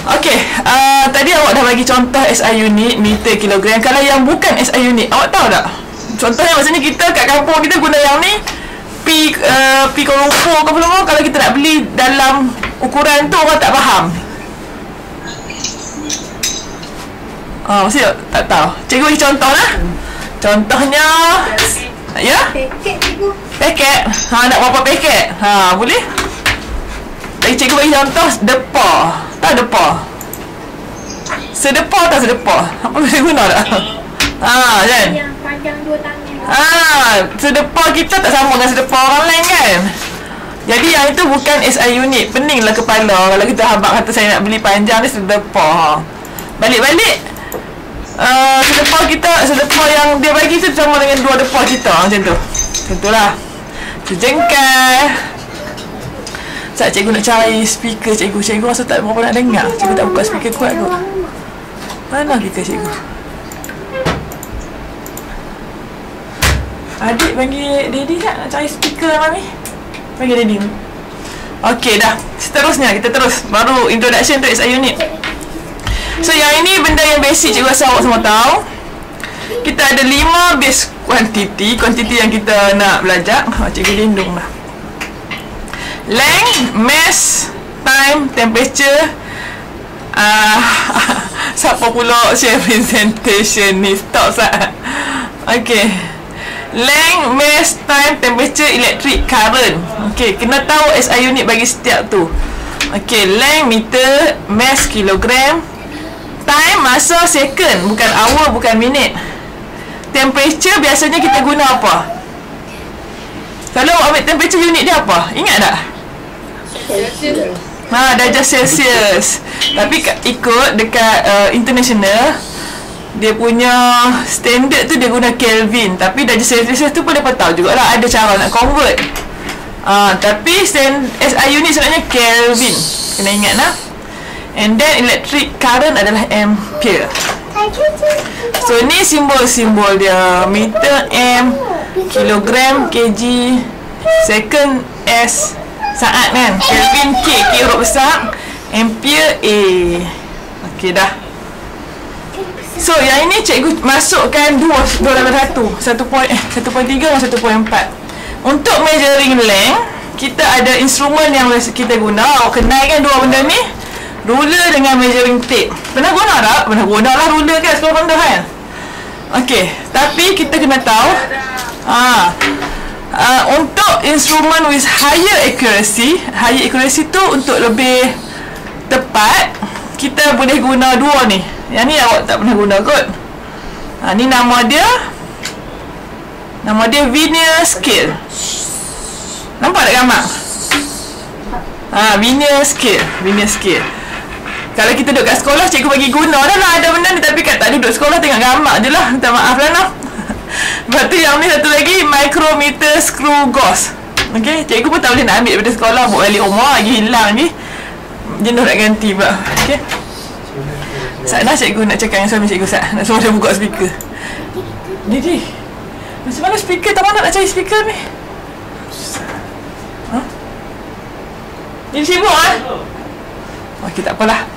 Okey, tadi awak dah bagi contoh SI unit, meter, kilogram. Kalau yang bukan SI unit, awak tahu tak? Contohnya maksudnya kita kat kampung kita guna yang ni P korupor ke apa. Kalau kita nak beli dalam ukuran tu orang tak faham. Mesti tak tahu. Cikgu bagi contoh lah. Contohnya ya? Paket cikgu. Paket. Nak berapa paket? Boleh? Bagi cikgu bagi contoh depa. Tak depa. Sedepa tak sedepa? Apa boleh guna tak? Kan? Yang panjang 2 tangan. Sedepa kita tak sama dengan sedepa orang lain kan? Jadi yang itu bukan SI unit. Peninglah kepala kalau kita habaq kata saya nak beli panjang ni sedepa. Balik-balik sedepa yang dia bagi tu sama dengan 2 depa kita macam tu. Tentulah. Sejengkal. Saat cikgu nak cari speaker cikgu rasa tak berapa nak dengar. Cikgu tak buka speaker kuat kot. Mana kita cikgu? Adik panggil Daddy tak nak cari speaker Mami? Panggil Daddy. Okey dah. Seterusnya kita terus. Baru introduction to SI unit. So yang ini benda yang basic cikgu rasa awak semua tahu. Kita ada 5 base quantity yang kita nak belajar. Cikgu lindung lah. Length, mass, time, temperature. Siapa pula share presentation ni? Stop sah. Okay. Length, mass, time, temperature, electric current. Okay, kena tahu SI unit bagi setiap tu. Okay, length meter, mass kilogram, time masa second, bukan hour, bukan minit. Temperature biasanya kita guna apa? Kalau ambil temperature unit dia apa? Ingat tak? Celsius. Darjah Celsius. Tapi ikut dekat international, dia punya standard tu dia guna Kelvin. Tapi darjah Celsius tu pun dapat tahu jugalah ada cara nak convert. Tapi SI unit sebenarnya Kelvin. Kena ingat lah. And then electric current adalah ampere. So ni simbol-simbol dia. Meter M, kilogram kg, second S, saat kan. Kelvin K huruf besar, ampere A. Okey dah. So yang ini cikgu masukkan dua dalam satu. 1.3 dan 1.4. Untuk measuring length, kita ada instrumen yang kita guna. Awak kenal kan dua benda ni? Ruler dengan measuring tape. Pernah guna tak? Pernah guna lah ruler kan sekolah rendah kan? Okey, tapi kita kena tahu untuk instrument with higher accuracy tu untuk lebih tepat, kita boleh guna dua ni. Yang ni awak tak pernah guna kot. Ni nama dia Vernier scale. Nampak tak gambar? Vernier scale. Kalau kita duduk kat sekolah, cikgu bagi guna dah lah ada benda ni. Tapi kat tak duduk sekolah, tengok gambar je lah. Minta maaf lah noh. Lepas tu yang ni satu lagi, micrometer screw gauge. Okay, cikgu pun tak boleh nak ambil daripada sekolah, bawa balik rumah lagi, hilang lagi. Jenuh nak ganti pula. Okay. Saat dah cikgu nak cakap dengan suami cikgu Sat. Nak suruh dia buka speaker. Didi, macam mana speaker? Tak mana nak cari speaker ni? Didi sibuk Okey, tak apalah.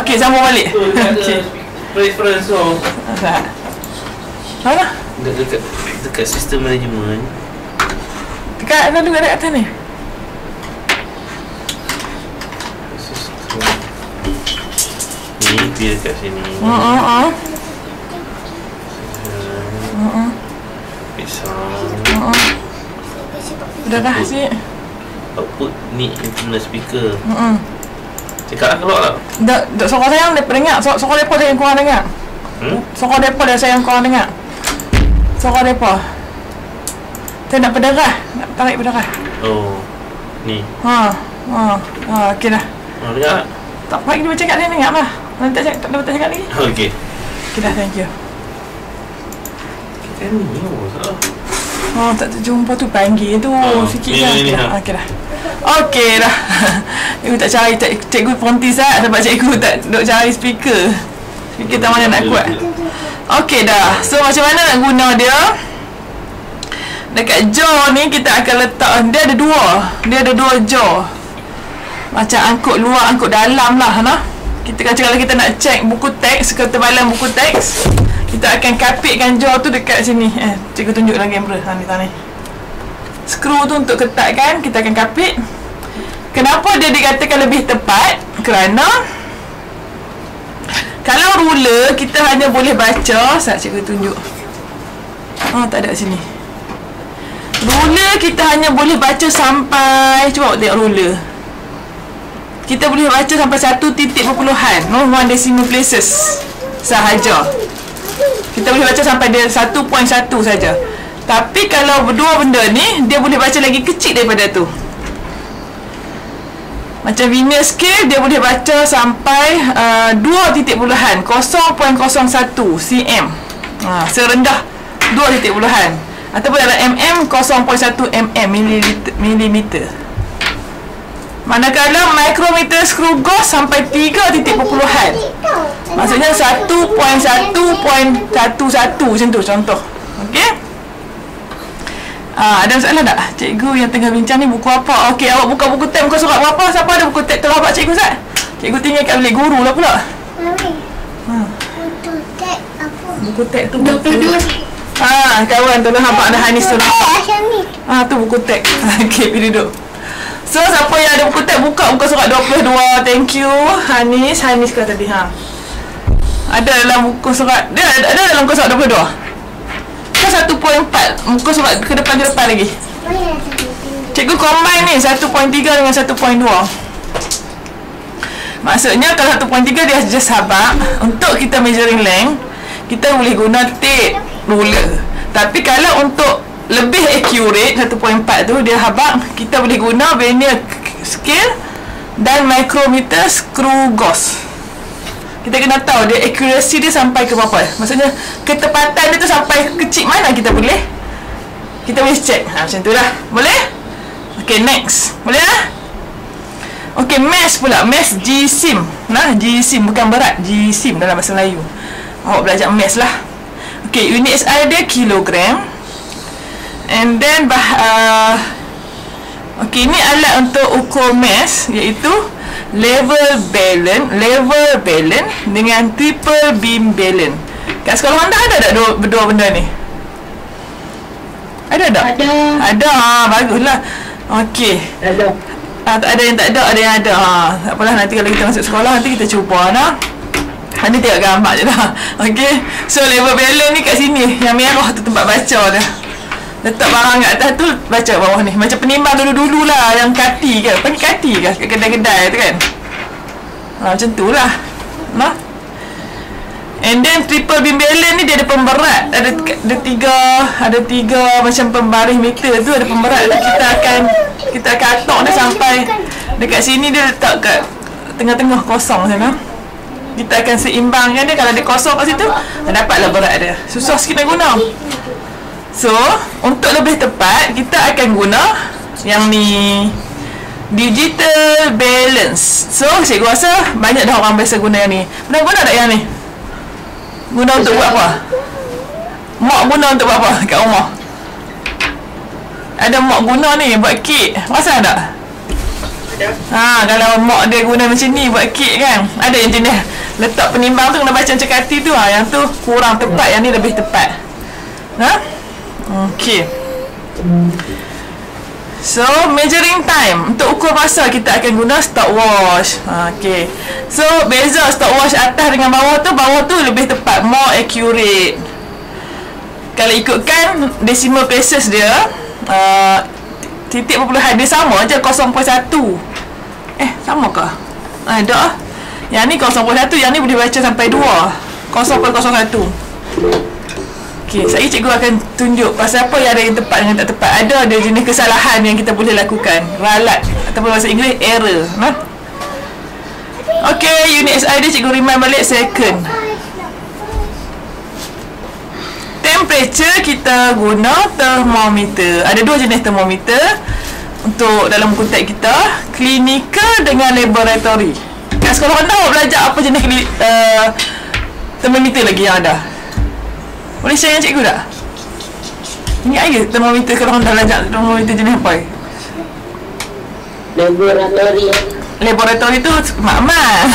Okey, sambung balik. Okey. Preference tu. Mana? Dekat sistem management. Dekat lalu kat atas ni. Ni dia dekat sini. Pisang. Udah dah si. Output ni internal speaker. Cakap lah keluar lah. Dok sokong saya yang dengar. Sokong depa dia yang kurang dengar. Sokong depa dia saya yang kurang dengar. Sokong depa. Saya nak berdarah, nak tarik berdarah. Oh. Ni. Okey dah. Dengar tak? Tak payah dia cakap dia dengar lah. Nanti tak dapat cakap lagi. Okey. Okey dah, thank you. Kita ni salah. Tak terjumpa tu panggil tu sikit je. Okey dah. Okey dah. Cikgu tak cari cikgu pontis sebab cikgu tak duk cari speaker. Speaker tak mana nak kuat. Okey dah. So macam mana nak guna dia? Dekat jaw ni kita akan letak, dia ada dua jaw. Macam angkut luar, angkut dalam lah, nah. Kita kalau kita nak check buku teks, ketebalan buku teks, kita akan kapitkan jaw tu dekat sini. Cikgu tunjuk dalam kamera. Ni tadi. Skru tu untuk ketatkan, kita akan kapit. Kenapa dia dikatakan lebih tepat? Kerana kalau ruler kita hanya boleh baca, cikgu tunjuk. Tak ada kat sini. Ruler kita hanya boleh baca sampai, cuba tengok ruler. Kita boleh baca sampai 1 titik perpuluhan, no 1 decimal places sahaja. Kita boleh baca sampai dia 1.1 saja. Tapi kalau berdua benda ni, dia boleh baca lagi kecil daripada tu. Macam linear scale, dia boleh baca sampai 2 titik puluhan, 0.01 cm. Serendah 2 titik puluhan. Ataupun dalam mm, 0.1 milimeter. Manakala micrometer screw gauge sampai 3 titik perpuluhan. Maksudnya 1.1.11 macam tu contoh. Okey? Ada masalah tak? Cikgu yang tengah bincang ni buku apa? Okey, awak buka buku teks, buka surat berapa? Siapa ada buku teks terabak cikgu Ustaz? Cikgu tinggal kat bilik guru lah pula. Buku teks apa? Buku teks tu 22. Kawan tolong habaq dah Hanis tu nampak. Tu buku teks. Okey, pergi duduk. So, siapa yang ada buku teks, buka surat 22. Thank you, Hanis ke tadi, ada dalam buku surat. Dia ada dalam buku surat 22. Kan 1.4. Muka surat ke depan lagi. Cikgu combine ni 1.3 dengan 1.2. Maksudnya kalau 1.3 dia just habaq. Untuk kita measuring length, kita boleh guna tape ruler. Tapi kalau untuk lebih accurate 1.4 tu dia habaq, kita boleh guna vernier scale dan micrometer screw gauge. Kita kena tahu dia accuracy dia sampai ke berapa. Maksudnya ketepatan dia tu sampai kecil mana kita boleh check. Macam tu lah. Boleh? Okay, next. Boleh lah? Okay, mesh pula. Mesh GSIM. GSIM bukan berat. GSIM dalam bahasa Melayu. Awak belajar mesh lah. Okay, unit SI dia kilogram. And then okay, ni alat untuk ukur mesh, iaitu level balance dengan triple beam balance. Kat sekolah Honda ada tak berdua benda ni? Ada tak? Ada. Baguslah. Okey. Ada. Tak ada yang tak ada, ada yang ada. Tak apalah, nanti kalau kita masuk sekolah nanti kita cuba nanti tengok gambar je lah. Okey. So level balance ni kat sini, yang merah tu tempat baca dia. Letak barang kat atas tu, baca bawah ni. Macam penimbang dulu-dulu lah, yang kati ke, panggil kati ke kat kedai-kedai tu kan. Macam tu lah. And then triple beam balance ni dia ada pemberat. Ada tiga macam pembaris meter tu, ada pemberat. Kita akan atok dia sampai dekat sini, dia letak kat tengah-tengah kosong sana. Kita akan seimbangkan dia. Kalau dia kosong kat situ, dapatlah berat dia. Susah sikit nak guna. So, untuk lebih tepat, kita akan guna yang ni, digital balance. So, cikgu rasa banyak dah orang biasa guna yang ni. Pernah guna tak yang ni? Guna untuk buat apa? Mak guna untuk buat apa kat rumah? Ada mak guna ni buat kek. Rasa tak? Ada. Kalau mak dia guna macam ni buat kek kan, ada yang jenis letak penimbang tu kena baca macam kati tu. Yang tu kurang tepat, yang ni lebih tepat. Okay. So, measuring time. Untuk ukur masa kita akan guna stopwatch. Okay. So, beza stopwatch atas dengan bawah tu lebih tepat, more accurate. Kalau ikutkan decimal places dia, titik perpuluhan dia sama je, 0.1. Sama ke? Tak. Yang ni 0.1, yang ni boleh baca sampai 2, 0.01. Okay, saya cikgu akan tunjuk pasal apa yang ada yang tepat dengan tak tepat. Ada jenis kesalahan yang kita boleh lakukan, ralat ataupun bahasa Inggeris error. Okay, unit SI dia cikgu remind balik second. Temperature kita guna thermometer. Ada dua jenis thermometer untuk dalam buku teks kita, clinical dengan laboratory. Kat sekolah anda belajar apa jenis thermometer lagi yang ada? Boleh share dengan cikgu tak? Ingat ke thermometer kalau anda belajar thermometer jenis apa? laboratory tu makmal.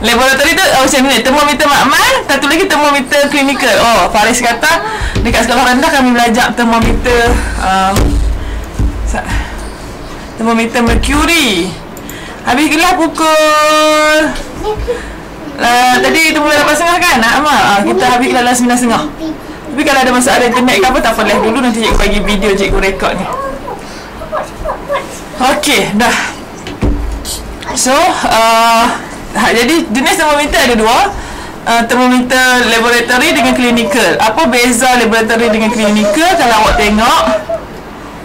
Laboratory tu macam ni, termometer makmal, satu lagi termometer klinikal. Oh, Faris kata dekat sekolah rendah kami belajar termometer termometer mercury. Habis gelas pukul tadi kita mula 8.30 kan? Kita habis kelas 9.30. Tapi kalau ada masalah internet ke apa, tak apa, live dulu, nanti cikgu bagi video, cikgu rekod ni. Okey, dah. So, jadi jenis termometer ada dua. Termometer laboratory dengan klinikal. Apa beza laboratory dengan klinikal? Kalau awak tengok,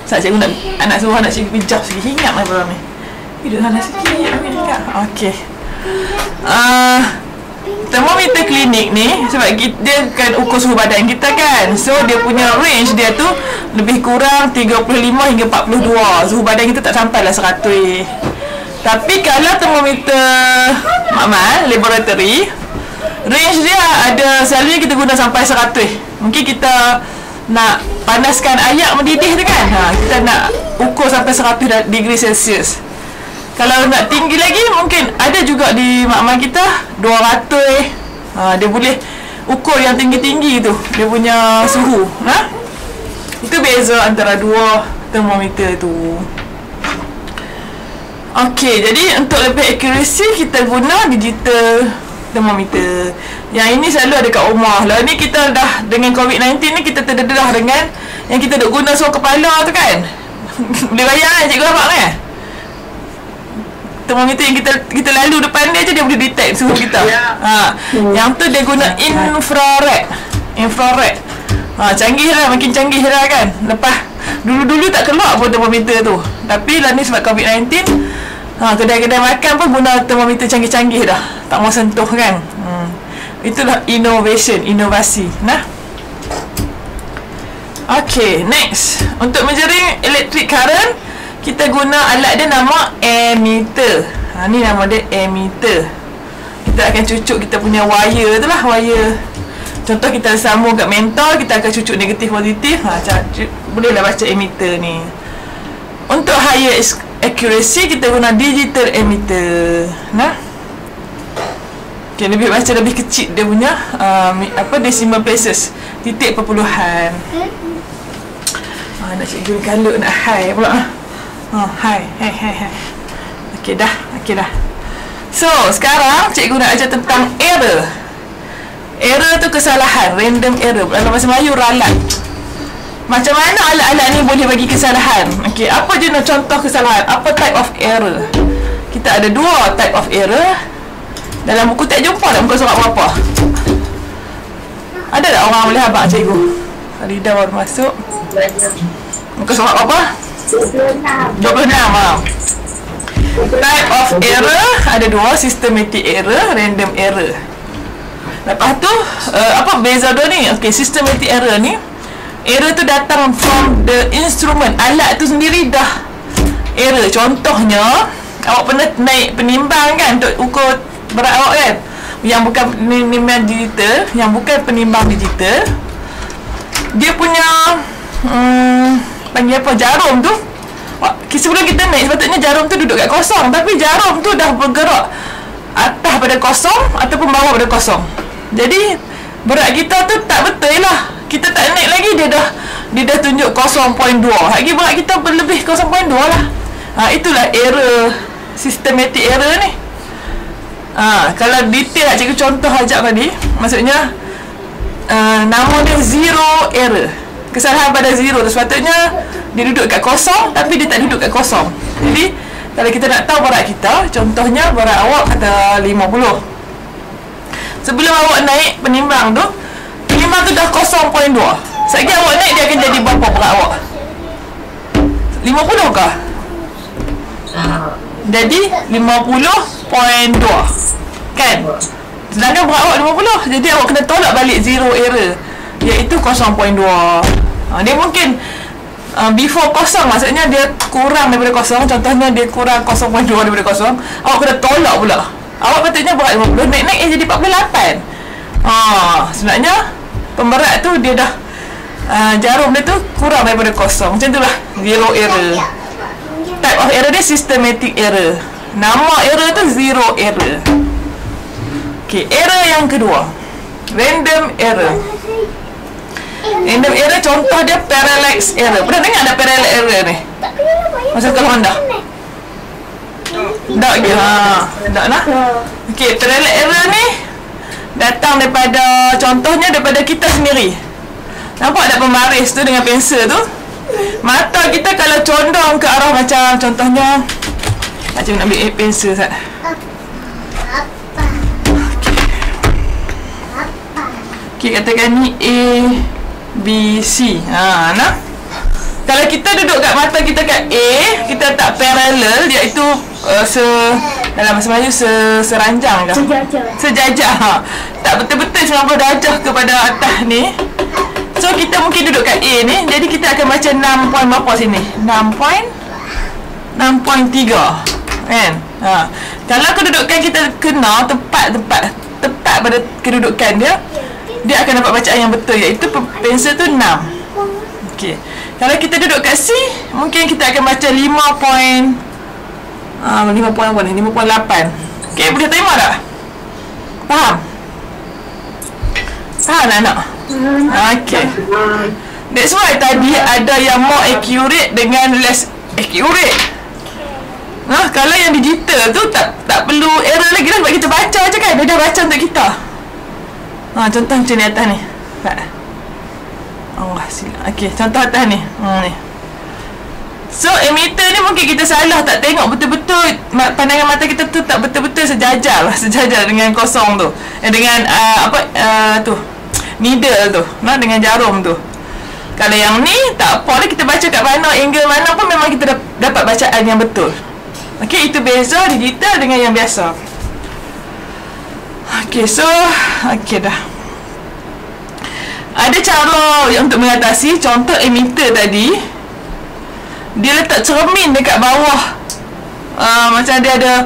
cikgu nak suruh anak cikgu pijak sikit. Ingat lah berapa ni. Duduk sana sikit. Okey. Termometer klinik ni, sebab dia kan ukur suhu badan kita kan. So, dia punya range dia tu lebih kurang 35 hingga 42. Suhu badan kita tak sampai lah 100. Tapi kalau termometer makmal, laboratory, range dia ada, selalunya kita guna sampai 100. Mungkin kita nak panaskan air mendidih tu kan, kita nak ukur sampai 100 degree Celsius. Kalau nak tinggi lagi, mungkin ada juga di makmal kita 200. Dia boleh ukur yang tinggi-tinggi tu, dia punya suhu. Itu beza antara dua termometer tu. Okey, jadi untuk lebih accuracy kita guna digital thermometer. Yang ini selalu ada kat rumah. Lah ni kita dah dengan COVID-19 ni kita terdedah dengan yang kita duk guna suhu kepala tu kan. Boleh bayang kan cikgu nampak kan? Termometer yang kita lalu depan dia je, dia boleh detect suhu kita. Yang tu dia guna infrared. Canggih lah, makin canggih lah kan. Lepas dulu-dulu tak keluar pun termometer tu. Tapi lah ni sebab COVID-19, kedai-kedai makan pun guna termometer canggih-canggih dah. Tak mau sentuh kan. Itulah inovasi. Okay, next. Untuk measuring electric current, kita guna alat dia nama ammeter. Ni nama dia ammeter. Kita akan cucuk kita punya wire tu lah, wire. Contoh kita sambung kat mentol, kita akan cucuk negatif positif. Bolehlah baca ammeter ni. Untuk higher accuracy, kita guna digital ammeter. Okay, lebih kecil dia punya decimal places, titik perpuluhan. Nak cikgu kalau nak high pula. High. Okey dah. So, sekarang cikgu nak ajar tentang error. Error tu kesalahan, random error. Dalam bahasa Melayu, ralat. Macam mana alat-alat ni boleh bagi kesalahan? Okey, apa jenis contoh kesalahan? Apa type of error? Kita ada dua type of error. Dalam buku tak jumpa tak muka surat berapa? Ada tak orang boleh habaq cikgu? Rida baru masuk. Muka surat berapa? 26. Type of error ada dua, systematic error, random error. Lepas tu apa beza dua ni? Okey, systematic error ni, error tu datang from the instrument. Alat tu sendiri dah error. Contohnya, awak pernah naik penimbang kan untuk ukur berat awak kan, yang bukan penimbang digital, yang bukan penimbang digital, dia punya panggil apa, jarum tu, sebelum kita naik sepatutnya jarum tu duduk kat kosong, tapi jarum tu dah bergerak atas pada kosong ataupun bawah pada kosong. Jadi berat kita tu tak betul lah. Kita tak naik lagi, dia dah tunjuk 0.2. Lagi berat kita berlebih 0.2 lah. Itulah error, systematic error ni. Kalau detail lah cikgu contoh ajak tadi, maksudnya nama dia zero error. Kesalahan pada zero tu sepatutnya dia duduk kat kosong, tapi dia tak duduk kat kosong. Jadi kalau kita nak tahu berat kita, contohnya berat awak kata 50. Sebelum awak naik penimbang tu, penimbang tu dah 0.2. Sekali awak naik, dia akan jadi berapa berat awak? 50 kah? Jadi 50.2 kan? Sedangkan berat awak 50. Jadi awak kena tolak balik zero error, iaitu 0.2. Dia mungkin before kosong, maksudnya dia kurang daripada kosong. Contohnya dia kurang 0.2 daripada kosong, awak kena tolak pula. Awak patutnya berat 50, naik jadi 48. Sebenarnya pemberat tu dia dah jarum dia tu kurang daripada kosong. Macam itulah zero error. Type of error dia systematic error. Nama error tu zero error. Okey, error yang kedua, random error. Random error contoh dia parallax error. Pernah dengar ada parallax error ni? Masa kalau Honda? Tak lagi. Tak nak? Okey, parallax error ni datang daripada, contohnya daripada kita sendiri. Nampak tak pembaris tu dengan pensel tu? Mata kita kalau condong ke arah macam, contohnya macam nak ambil pensel Sat. Okey, katakan ni A, B, C. Nah. Kalau kita duduk kat mata kita kat A, kita tak parallel, iaitu dalam bahasa Melayu seranjang ke? Sejajar. Tak betul-betul 90 darjah kepada atas ni. So kita mungkin duduk kat A ni, jadi kita akan baca 6 point berapa sini? 6.3 kan? Kalau kedudukan kita kena tepat pada kedudukan dia, dia akan dapat bacaan yang betul, iaitu pensel tu 6. Okey. Kalau kita duduk kat C, mungkin kita akan baca 5 point apa ni? 5.8. Okey, boleh terima tak? Faham? Faham anak? Okey. That's why tadi ada yang more accurate dengan less accurate. Kalau yang digital tu tak perlu error lagi lah, sebab kita baca je kan. Dia dah baca untuk kita. Contoh macam ni atas ni. Allah silap. Okey, contoh atas ni. Ni. So emitter ni mungkin kita salah, tak tengok betul-betul, pandangan mata kita tu tak betul-betul sejajar dengan kosong tu. Dengan needle tu, dengan jarum tu. Kalau yang ni tak apa lah, kita baca kat mana, angle mana pun memang kita dapat bacaan yang betul. Okey, itu beza digital dengan yang biasa. Okey, so okey dah. Ada cara untuk mengatasi. Contoh emitter tadi, dia letak cermin dekat bawah. Macam dia ada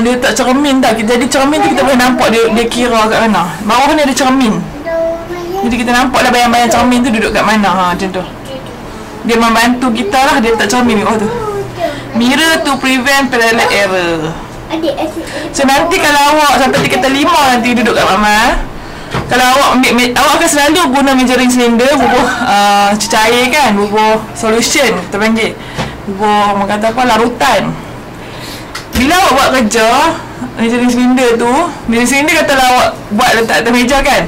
dia letak cermin tak. Jadi cermin tu kita boleh nampak dia kira kat mana. Bawah ni ada cermin. Jadi kita nampak lah bayang-bayang cermin tu duduk kat mana. Macam tu. Dia membantu kita lah, dia letak cermin kat bawah tu. Mirror to prevent parallel error. So nanti kalau awak sampai tingkatan 5 nanti duduk kat mama, kalau awak ambil, awak akan selalu guna measuring cylinder, bubuh cecair kan, bubuh solution kita panggil, bubuh orang kata apa, larutan. Bila awak buat kerja measuring cylinder tu, measuring cylinder katalah awak buat letak atas meja kan,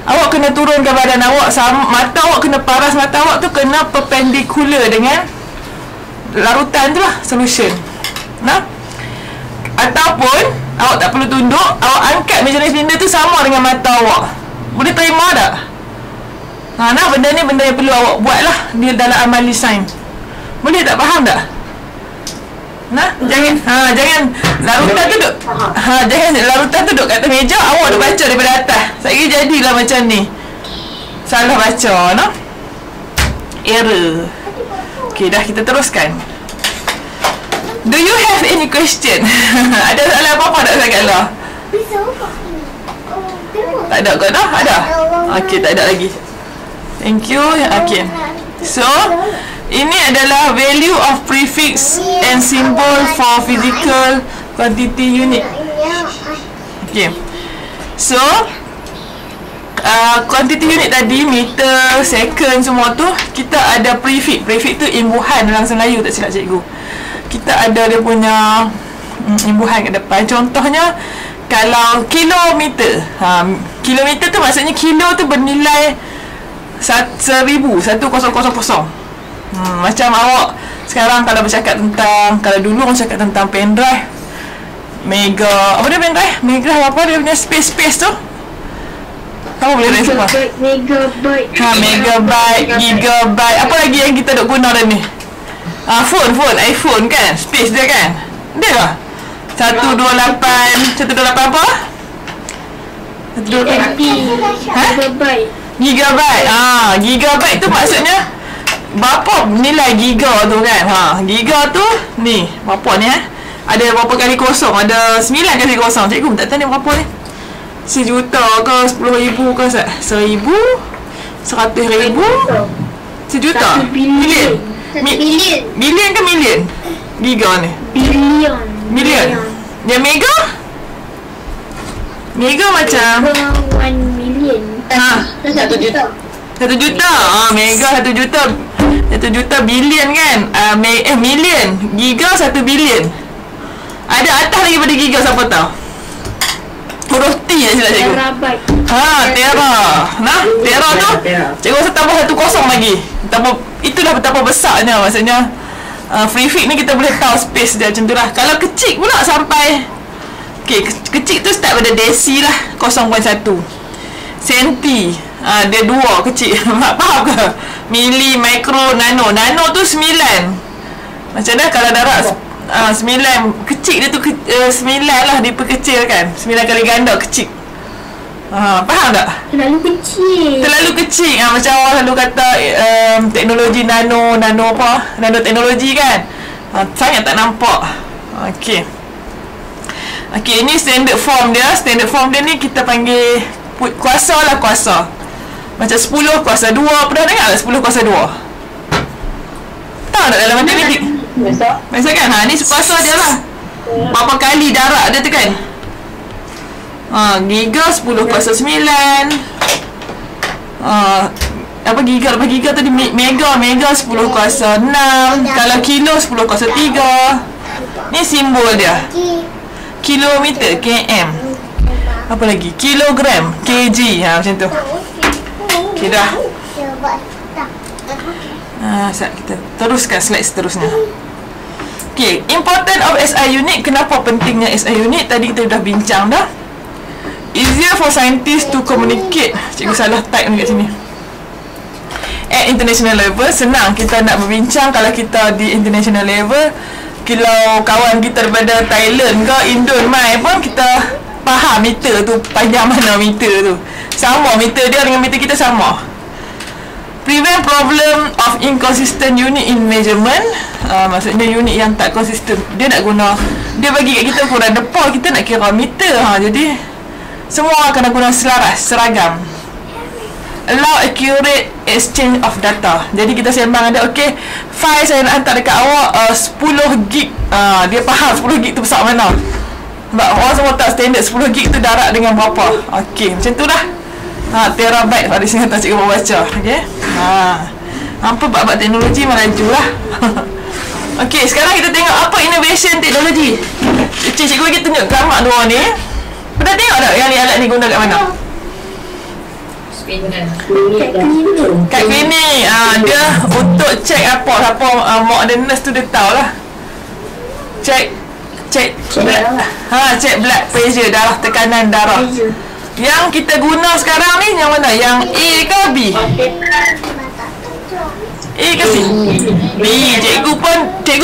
awak kena turunkan badan awak, mata awak kena paras, mata awak tu kena perpendicular dengan larutan tu lah, solution. Ataupun awak tak perlu tunduk, awak angkat measuring cylinder tu sama dengan mata awak. Boleh terima tak? Benda ni benda yang perlu awak buat lah dia dalam amali sains. Boleh tak? Faham tak? Jangan larutan tu duduk. Jangan larutan tu duduk kat atas meja, awak duduk baca daripada atas. Saya jadilah macam ni. Salah baca, error. Okey, dah, kita teruskan. Do you have any question? Ada soalan apa-apa tak saya kala? Tak ada kot dah? Ada? Okey, tak ada lagi. Thank you. Okey. So, ini adalah value of prefix and symbol for physical quantity unit. Okey. So, quantity unit tadi, meter, second, semua tu kita ada prefix. Prefix tu imbuhan dalam bahasa Melayu, tak silap cikgu. Kita ada dia punya imbuhan kat depan. Contohnya kalau kilometer, kilometer tu maksudnya kilo tu bernilai 1000. Macam awak sekarang kalau bercakap tentang, kalau dulu orang cakap tentang pendrive, mega, apa dia pendrive? Mega apa dia punya space tu? Kamu boleh rasa apa? Megabyte. Megabyte, gigabyte. Apa lagi yang kita duk guna dah ni? Phone, iPhone kan? Space dia kan? Dia lah 128 apa? 128 Gigabyte. Gigabyte tu maksudnya berapa nilai giga tu kan? Giga tu ni berapa ni ada berapa kali kosong? Ada 9 kali kosong. Cikgu tak tahu ni berapa ni? 1 juta ke 10,000 ke 1,000 100,000 1 juta? Bilion ke million? Giga ni? Yang mega? Mega macam 1 million. 1 juta. 1 juta. Mega 1 juta. 1 juta bilion kan? Million. Giga 1 bilion. Ada atas lagi pada giga, siapa tahu? Huruf T je silap cikgu. Terabyte. Tera. Nah, tera tu cikgu rasa tambah 1 kosong lagi. Itulah betapa besarnya. Maksudnya Freefik ni kita boleh tahu space dia macam tu lah. Kalau kecil pula sampai kecil tu start pada desi lah, 0.1 senti. Dia 2 kecil. Faham ke? Mili, mikro, nano. Nano tu 9. Macam mana kalau darab 9 kecil dia tu 9 lah diperkecilkan. 9 kali ganda kecil. Faham tak? Terlalu kecil. Terlalu kecil. Macam orang selalu kata teknologi nano apa? Nano teknologi kan? Sangat tak nampak. Okey, ini standard form dia. Standard form dia ni kita panggil kuasa lah, kuasa. Macam 10 kuasa 2. Pernah dengar tak 10 kuasa 2? Tahu tak dalam matematik? Biasa kan? Ni kuasa dia lah. Berapa kali darab dia tu kan? Giga 10 kuasa 9. Apa giga? Lepas giga tadi mega 10 kuasa 6. Kalau kilo 10 kuasa 3. Ni simbol dia. Kilometer, km. Apa lagi? Kilogram, kg. Macam tu. Okay dah. Kita teruskan slide seterusnya. Okay, important of SI unit. Kenapa pentingnya SI unit? Tadi kita dah bincang dah. Easier for scientists to communicate. Cikgu salah type dekat sini. At international level, senang kita nak berbincang kalau kita di international level. Kalau kawan kita daripada Thailand ke Indon mai pun kita faham meter tu panjang mana meter tu. Sama meter dia dengan meter kita sama. Prevent problem of inconsistent unit in measurement. Maksudnya unit yang tak konsisten. Dia nak guna, dia bagi kat kita ukuran depa, kita nak kira meter. Jadi semua kena guna selaras, seragam. Allow accurate exchange of data. Jadi kita sembang ada, okey, file saya nak hantar dekat awak 10 gig. Dia faham 10 gig tu besar mana. Sebab orang semua tak standard 10 gig tu darab dengan berapa. Okey, macam tu dah. Terabyte pada sini hantar cikgu baca. Okey. Apa bab teknologi melaju lah. Okey, sekarang kita tengok apa innovation teknologi. Cikgu bagi tunjuk gambar dua ni. Pernah tengok tak yang ni alat ni guna kat mana? Kat klinik. Dia untuk cek apa mak dan nurse tu dia tahulah. Cek blood pressure, darah, tekanan darah. Yang kita guna sekarang ni yang mana? Yang A ke B? A ke C? B. Cikgu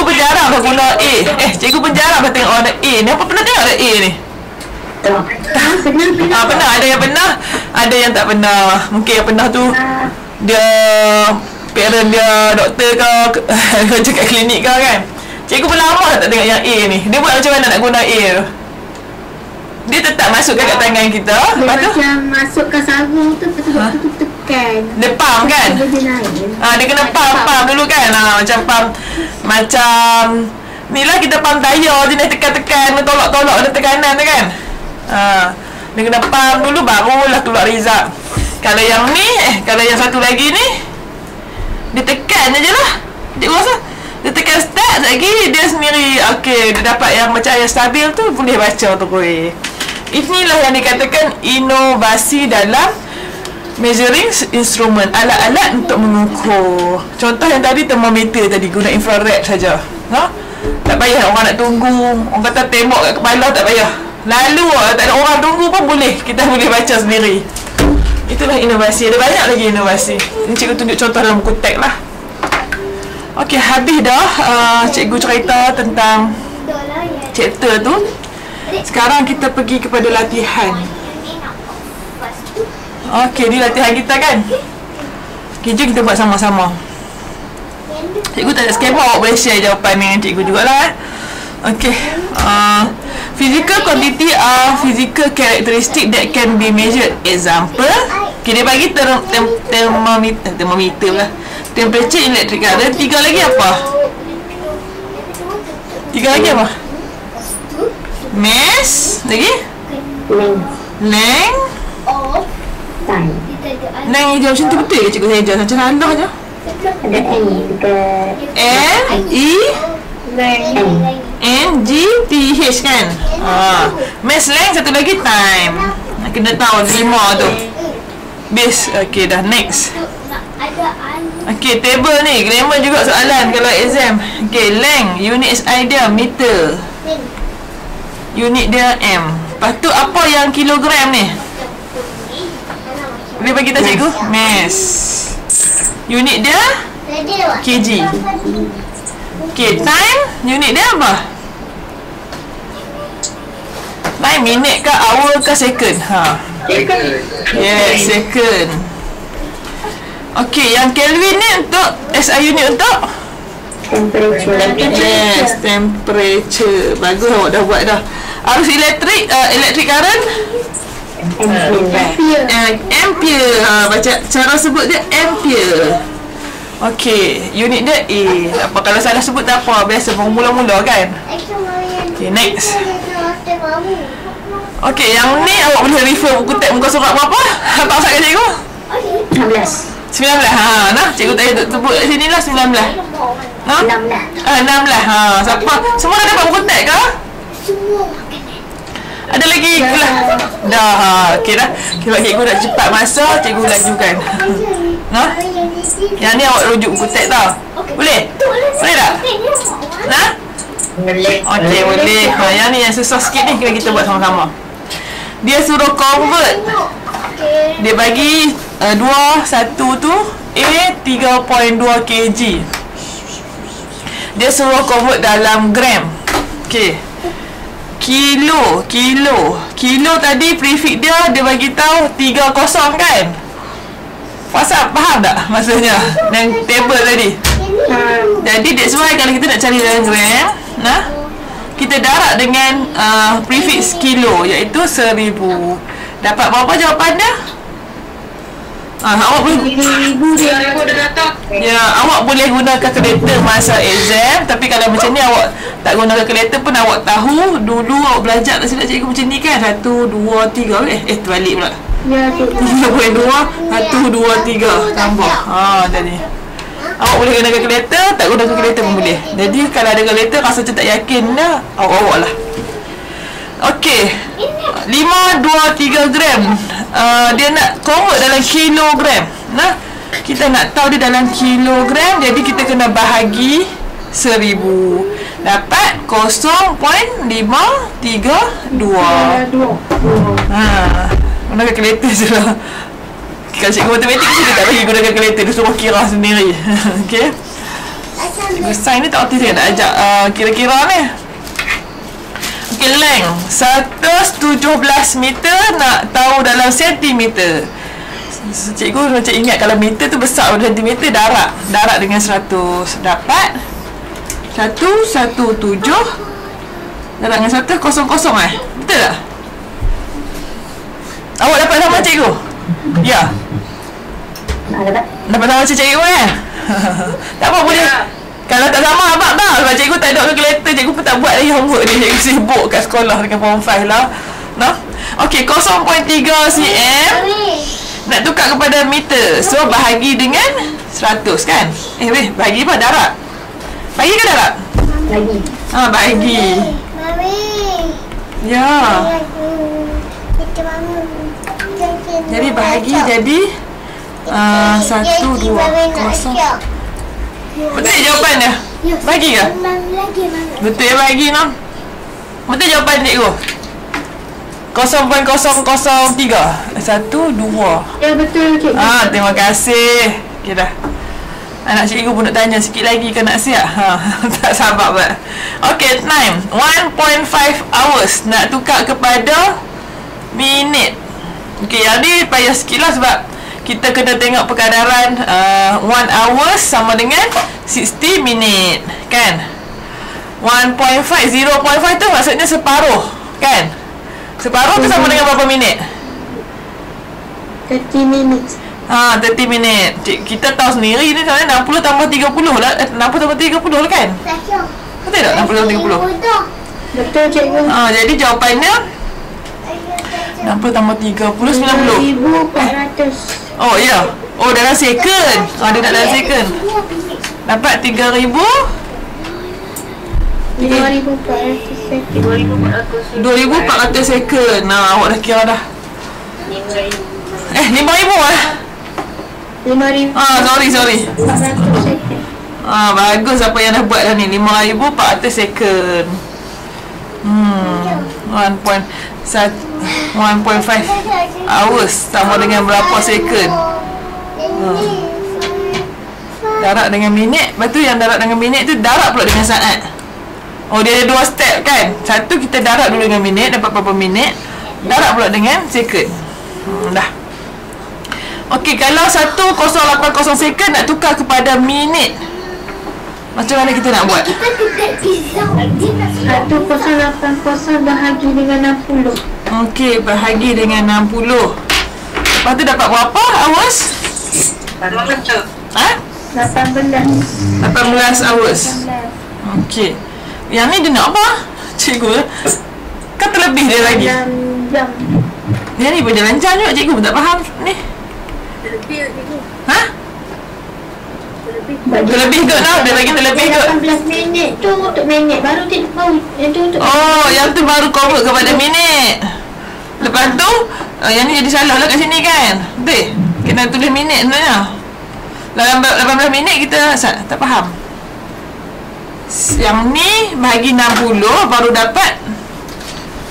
pun jarang dah guna A. Cikgu pun jarang dah tengok orang A ni. Apa pernah tengok ada A ni? Pernah. Ada yang pernah, ada yang tak pernah. Mungkin yang pernah tu dia parent dia doktor ke kerja kat klinik ke kan. Cikgu pun lama tak tengok yang A ni. Dia buat macam mana nak guna A tu? Dia tetap masukkan kat tangan kita. Lepas tu macam masukkan sarung tu, betul doktor tu tekan. Dia pump kan? Dia kena pump dulu kan. Macam ni lah kita pump tayar jenis tekan-tekan, tolak-tolak ada tekanan tu kan. Dia kena pump dulu barulah keluar result. Kalau yang ni, kalau yang satu lagi ni, dia tekan je lah. Dia rasa dia tekan start lagi, dia sendiri okey, dia dapat yang macam yang stabil tu, boleh baca tu kuih. Inilah yang dikatakan inovasi dalam measuring instrument, alat-alat untuk mengukur. Contoh yang tadi termometer tadi guna infrared saja. Tak payah orang nak tunggu. Orang kata tembok kat kepala, tak payah. Lalu tak ada orang tunggu pun boleh. Kita boleh baca sendiri. Itulah inovasi. Ada banyak lagi inovasi. Ini cikgu tunjuk contoh dalam buku teks lah. Okey, habis dah cikgu cerita tentang chapter tu. Sekarang kita pergi kepada latihan. Okey, ni latihan kita kan. Okay, jom kita buat sama-sama. Cikgu tak ada skema, awak boleh share jawapan dengan cikgu jugalah. Okey. Physical quantity are physical characteristic that can be measured. Example, okay, dia bagi thermometer lah. Temperature, electric current. Tiga lagi apa? Mass. Lagi? Length. Length. Of. Time. Length hijau macam tu betul ke cikgu saya hijau? Macam mana je? Ada N dekat N-E-N-G-T-H kan? Mass length, satu lagi time. Kena tahu 5 tu. Base. Okay, dah next. Okay, table ni grammar juga soalan kalau exam. Okay, length, unit idea meter, unit dia M. Lepas tu apa yang kilogram ni? Boleh bagi tahu cikgu? Mass. Unit dia kg. Okay, time, unit dia apa? Time minit ke hour ke second? Yes, second. Okay, yang Kelvin ni untuk SI unit untuk temperature. yes, temperature. Bagus awak dah buat dah. Arus elektrik, electric current, ampere. Baca cara sebut dia ampere. Okay, unit dia A. Apa kalau salah sebut tak apa, biasa mula-mula kan. Okay, next. Okay, yang ni awak boleh refer buku teks muka surat berapa? Tak usah kat cikgu. 16. 19. Nah, cikgu tadi sebut kat sini lah 19. 16. 16. Siapa? Semua dah dapat buku teks ke? Ada lagi kelas? Dah. Okey dah. Sebab cikgu nak cepat masa, cikgu lajukan. Nah. Yang ni awak rujuk buku teks tau. Boleh? Boleh tak? Nah? Boleh. Okey, boleh. Yang ni yang susah sikit ni kita buat sama-sama. Dia suruh convert. Dia bagi 2, 1 tu A 3.2 kg. Dia suruh convert dalam gram. Okey. Kilo tadi prefix dia bagi tahu 30 kan? Faham tak maksudnya? Yang table tadi. Jadi that's why kalau kita nak cari dalam gram, nah, kita darab dengan prefix kilo iaitu 1000. Dapat berapa jawapan dia? Awak boleh 1000 dah datang. Ya, awak boleh guna kalkulator masa exam, tapi kalau macam ni awak tak guna kalkulator pun awak tahu dulu awak belajar tak silap cikgu macam ni kan. 1 2 3 terbalik pula. Ya, 3.2 1 2 3 tambah. Jadi awak boleh guna kalkulator, tak guna kalkulator pun boleh. Jadi kalau ada kalkulator rasa macam tak yakin dah, awak lah. Okey. 5, 2, 3 gram. Dia nak convert dalam kilogram. Nah, kita nak tahu dia dalam kilogram, jadi kita kena bahagi 1000. Dapat 0.532. Guna kalkulator je lah. Kalau cikgu matematik kita tak bagi guna kalkulator, dia suruh kira sendiri. Okey. Cikgu sains ni tak artis nak ajak kira-kira ni. Okay, length 117 meter, nak tahu dalam sentimeter. Cikgu macam ingat kalau meter tu besar pada sentimeter, darab dengan 100. Dapat 117 darab dengan 100 kosong. Betul tak? Awak dapat sama cikgu? Ya. Dapat sama cikgu kan? Tak apa, boleh. Kalau tak sama abang tak. Sebab cikgu tak ada kalkulator, cikgu pun tak buat lagi homework ni. Cikgu sibuk kat sekolah dengan form 5 lah. Nah. Okey, 0.3 cm nak tukar kepada meter. So bahagi dengan 100 kan? Bahagi apa? Darab. Bagi ke darab? Bagi. Bagi. Ya. Jadi bahagi jadi 1 2 0. Betul jawapan dia? Bagi ke? Betul ya bagi no? Betul jawapan cikgu? 0.003 1 2. Ya betul cikgu. Terima kasih. Okay dah. Anak cikgu pun nak tanya sikit lagi ke nak siap? Tak sabar buat. Okay, time 1.5 hours nak tukar kepada minit. Okay, yang ni payah sikit lah sebab kita kena tengok perkadaran 1 hours sama dengan 60 minit kan. 1.5 0.5 tu maksudnya separuh kan. Separuh tu sama dengan berapa minit? 30 minutes. 30 minit. Kita tahu sendiri ni sebenarnya 60 tambah 30 lah. 60 tambah 30 lah kan? Betul tak 60 tambah 30? Betul cikgu. Jadi jawapannya 60 tambah 30, 90. 5,400. Oh ya. Oh dalam second. Dia nak dalam second. Dapat 3,000 5,400 second. 2,400 second. Awak dah kira dah. 5,000 5,400 sorry. second. Bagus apa yang dah buat dah ni. 5,400 second. 1.5 hours sama dengan berapa second? Darab dengan minit. Lepas tu yang darab dengan minit tu darab pula dengan saat. Dia ada 2 step kan. Satu kita darab dulu dengan minit, dapat berapa minit. Darab pula dengan second. Dah. Okey, kalau 1080 second nak tukar kepada minit, macam mana kita nak buat? Kita tukar pisau. 1080 bahagi dengan 60. Okey, bahagi dengan 60. Lepas tu dapat berapa hours? 18 hours. Okey. Yang ni dia nak apa? Cikgu kan terlebih dia lagi. jam. Dia ni berjalan jam juga, cikgu tak faham ni. Terlebih cikgu. Terlebih kot lah, dia bagi terlebih kot. 18 minit tu untuk minit, baru yang tu untuk yang tu baru convert kepada minit. Lepas tu yang ni jadi salah lah kat sini kan. Betul? Kena tulis minit sebenarnya. 18 minit kita tak faham. Yang ni bahagi 60 baru dapat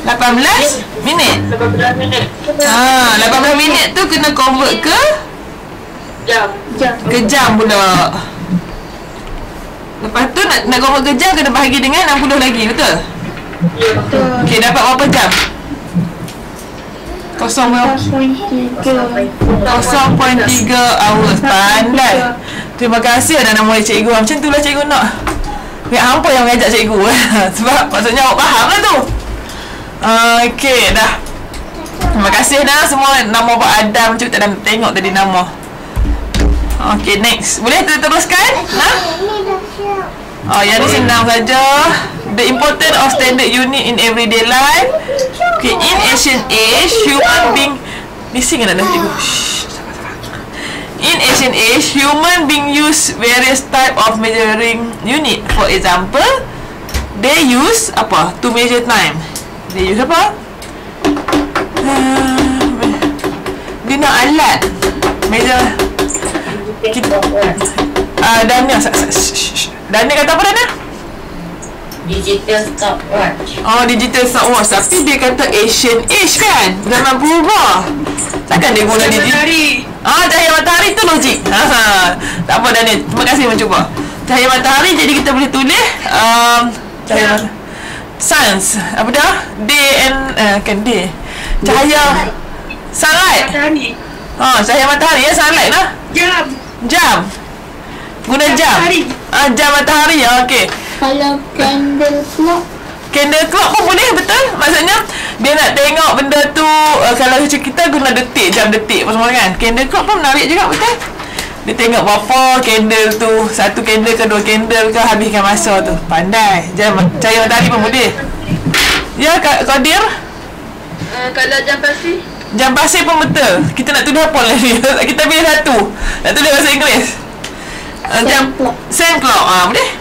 18 minit. 18 minit. 18 minit tu kena convert ke Jam. ke jam pula. Lepas tu nak convert ke jam kena bahagi dengan 60 lagi, betul? Ya, betul. Okey, dapat berapa jam? 0.3 hours. Pandai. Terima kasih dah nama cikgu. Macam tu lah cikgu nak. Hampa yang mengajak cikgu. Sebab maksudnya awak faham lah tu. Okey, dah. Terima kasih dah semua. Nama Pak Adam. Cikgu tak ada tengok tadi nama. Okey, next. Boleh teruskan? Yang ni senang saja. The importance of standard unit in everyday life. Okay, in ancient age, human being bising kan dah cikgu. In ancient age, human being use various type of measuring unit. For example, they use apa? To measure time. They use apa? Dia nak alat measure kita. Dania kata apa Dania? Digital stopwatch. Digital stopwatch. Tapi dia kata Asian age kan? Zaman berubah. Takkan dia guna digital? Cahaya matahari tu logik. Tak apa Dania. Terima kasih mencuba. Cahaya matahari, jadi kita boleh tulis cahaya matahari. Suns. Apa dah? Day and kan day. Cahaya sunlight. Cahaya matahari ya, sunlight lah. Jam. Guna jam. Jam matahari. Okey. Kalau candle clock pun boleh, betul? Maksudnya dia nak tengok benda tu. Kalau kita guna detik, jam detik apa semua kan. Candle clock pun menarik juga, betul? Dia tengok berapa candle tu, satu candle ke 2 candle ke, habiskan masa tu. Pandai. Cahaya matahari pun boleh. Ya Qadir? Kalau jam pasir? Jam pasir pun betul. Kita nak tulis apa lagi? Kita pilih satu. Nak tulis bahasa Inggeris. Jam sand clock. Boleh?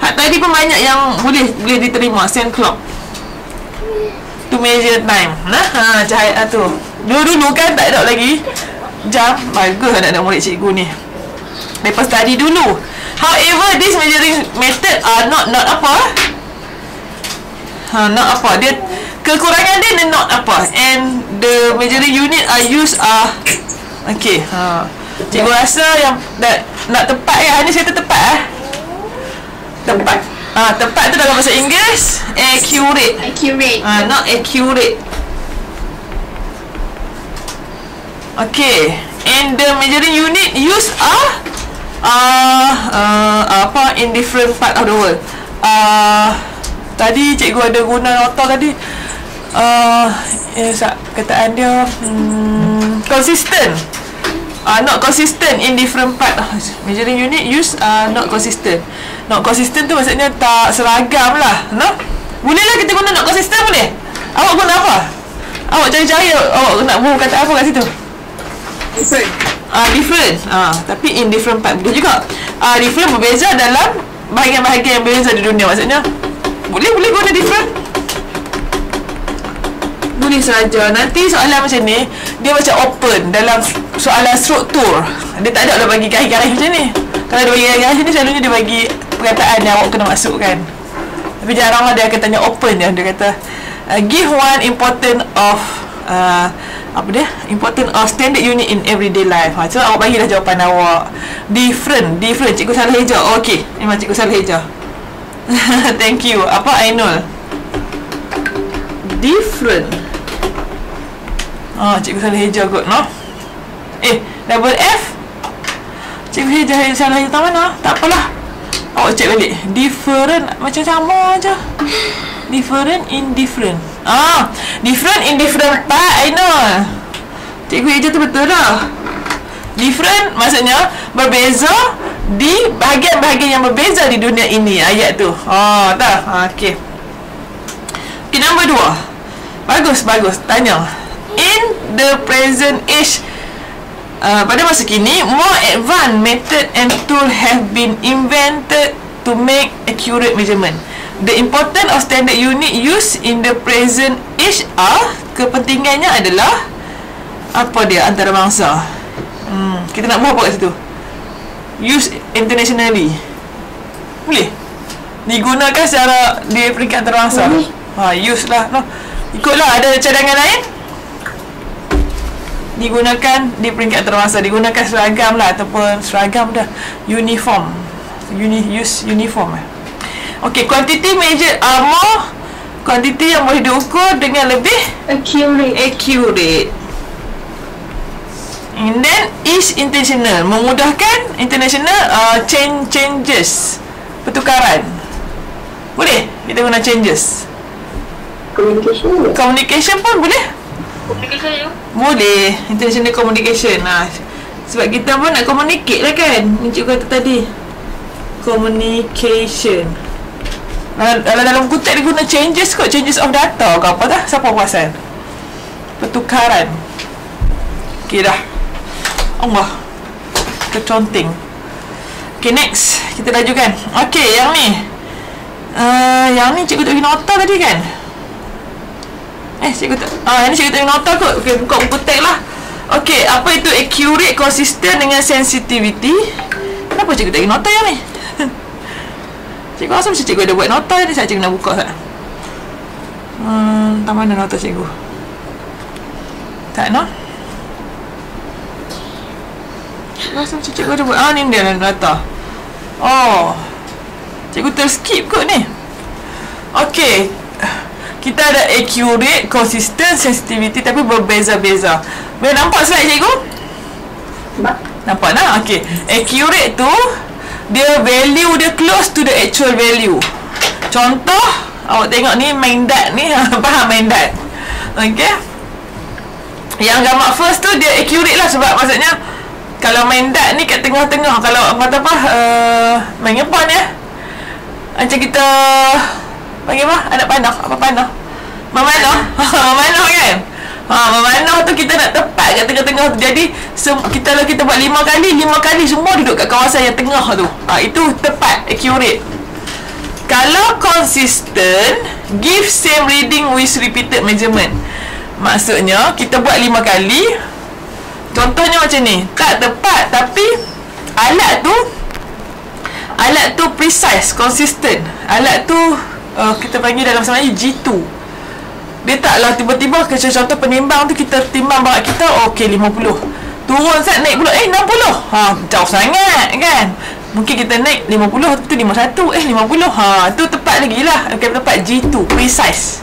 Tadi pun banyak yang boleh diterima. Sand clock to measure time. Cahaya tu. Dulu kan tak ada lagi jam. Bagus anak-anak murid cikgu ni. Mereka study dulu. However, this measuring method are not apa? Not apa? Dia kekurangan dia not apa? And the measuring unit are used okay. Cikgu rasa yang nak tepat kan? Ni saya tepat tepat. Tepat tu dalam bahasa Inggeris accurate. Not accurate. Okay. And the measuring unit used apa in different part of the world. Tadi cikgu ada guna nota tadi. Kataan dia consistent. not consistent in different part. Measuring unit use not consistent. Not consistent tu maksudnya tak seragam lah, no? Boleh lah kita guna not consistent, boleh? Awak guna apa? Awak cari-cari awak nak buat kata apa kat situ? Different. Tapi in different part boleh juga. Different berbeza dalam bahagian-bahagian yang berbeza di dunia. Maksudnya boleh guna different. Boleh saja. Nanti soalan macam ni dia macam open dalam soalan struktur. Dia tak ada lah bagi garis-garis macam ni. Kalau dia bagi garis macam ni, selalunya dia bagi perkataan yang awak kena masukkan. Tapi jaranglah dia akan tanya open je. Dia kata give one important of important of standard unit in everyday life. So awak bagilah jawapan awak. Different. Cikgu salah hijau. Okey, memang cikgu salah hijau. Thank you. Apa Ainul? Different. Cikgu salah hijau kot, no? Double F. Cikgu hijau salah hijau mana? Tak apalah. Awak cek balik. Different macam sama je. Different in different. Different in different part, Ainul. Cikgu hijau tu betul dah. Different maksudnya berbeza di bahagian-bahagian yang berbeza di dunia ini. Ayat tu. Tak? Okey. Okay, nombor 2. Bagus. Tanya. In the present age, pada masa kini, more advanced method and tool have been invented to make accurate measurement. The importance of standard unit used in the present age kepentingannya adalah apa dia antarabangsa. Kita nak buat apa kat situ? Use internationally. Boleh? Digunakan secara di peringkat antarabangsa. Use lah, no? Ikutlah, ada cadangan lain? Digunakan di peringkat antarabangsa. Digunakan seragam lah, ataupun seragam dah, uniform. Use uniform. Okey, quantity measured more, quantity yang boleh diukur dengan lebih accurate. And then is intentional, memudahkan. International changes, pertukaran. Boleh kita guna changes. Communication pun boleh. Boleh. International communication. Sebab kita pun nak communicate lah kan. Ni cikgu kata tadi, communication. Dalam kutip dia guna changes kot. Changes of data ke apa dah. Siapa perasan? Pertukaran. Okay dah. Allah, keconting. Okay, next. Kita lajukan. Okay, yang ni yang ni cikgu tak bagi nota tadi kan? Cikgu tak yang ni cikgu tak bagi nota kot. Okay, buka buku tag lah. Okay, apa itu accurate, consistent dengan sensitivity? Kenapa cikgu tak bagi nota yang ni? Cikgu rasa macam cikgu ada buat nota ni. Saya cikgu nak buka tak? Tak mana nota cikgu? Tak nak? Rasa macam cikgu ada buat. Ni dia nota. Cikgu terskip kot ni. Okay, kita ada accurate, consistent, sensitivity, tapi berbeza-beza. Boleh nampak slide cikgu? Nampak tak? Okay, accurate tu dia value dia close to the actual value. Contoh, awak tengok ni main dat ni. Faham main dat? Okay, yang gambar first tu dia accurate lah. Sebab maksudnya kalau main dat ni kat tengah-tengah, kalau kata apa, main apa ni macam kita panggil apa? Anak panah. Apa panah? Memanah. Memanah kan? Memanah tu kita nak tepat kat tengah-tengah tu. Jadi kalau kita buat 5 kali semua duduk kat kawasan yang tengah tu. Itu tepat, accurate. Kalau consistent, give same reading with repeated measurement. Maksudnya kita buat 5 kali. Contohnya macam ni, tak tepat tapi alat tu precise, consistent. Alat tu kita panggil dalam bahasa Melayu G2. Dia taklah tiba-tiba contoh penimbang tu kita timbang barat kita, okey 50. Turun set naik pula 60. Jauh sangat kan. Mungkin kita naik 50 tu 51, 50. Tu tepat lagi lah. Okay, tepat G2, precise.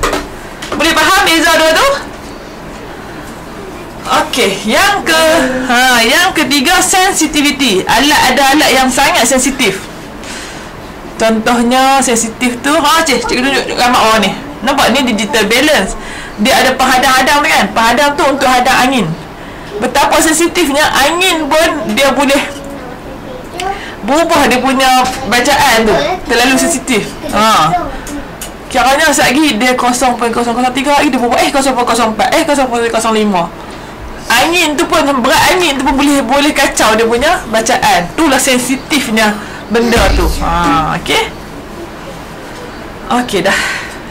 Boleh faham beza dua tu? Okey, yang ketiga sensitivity. Ada alat yang sangat sensitif. Contohnya sensitif tu, cikgu tunjuk gambar bawah ni. Nampak ni digital balance. Dia ada penghadang-hadang tu kan. Penghadang tu untuk hadang angin. betapa sensitifnya angin pun dia boleh berubah dia punya bacaan tu. Terlalu sensitif. Kiranya sekejap dia 0.003 lagi dia berubah 0.04 0.05. Angin tu pun, berat angin tu pun boleh kacau dia punya bacaan. Itulah sensitifnya benda tu. Okey. Okey dah.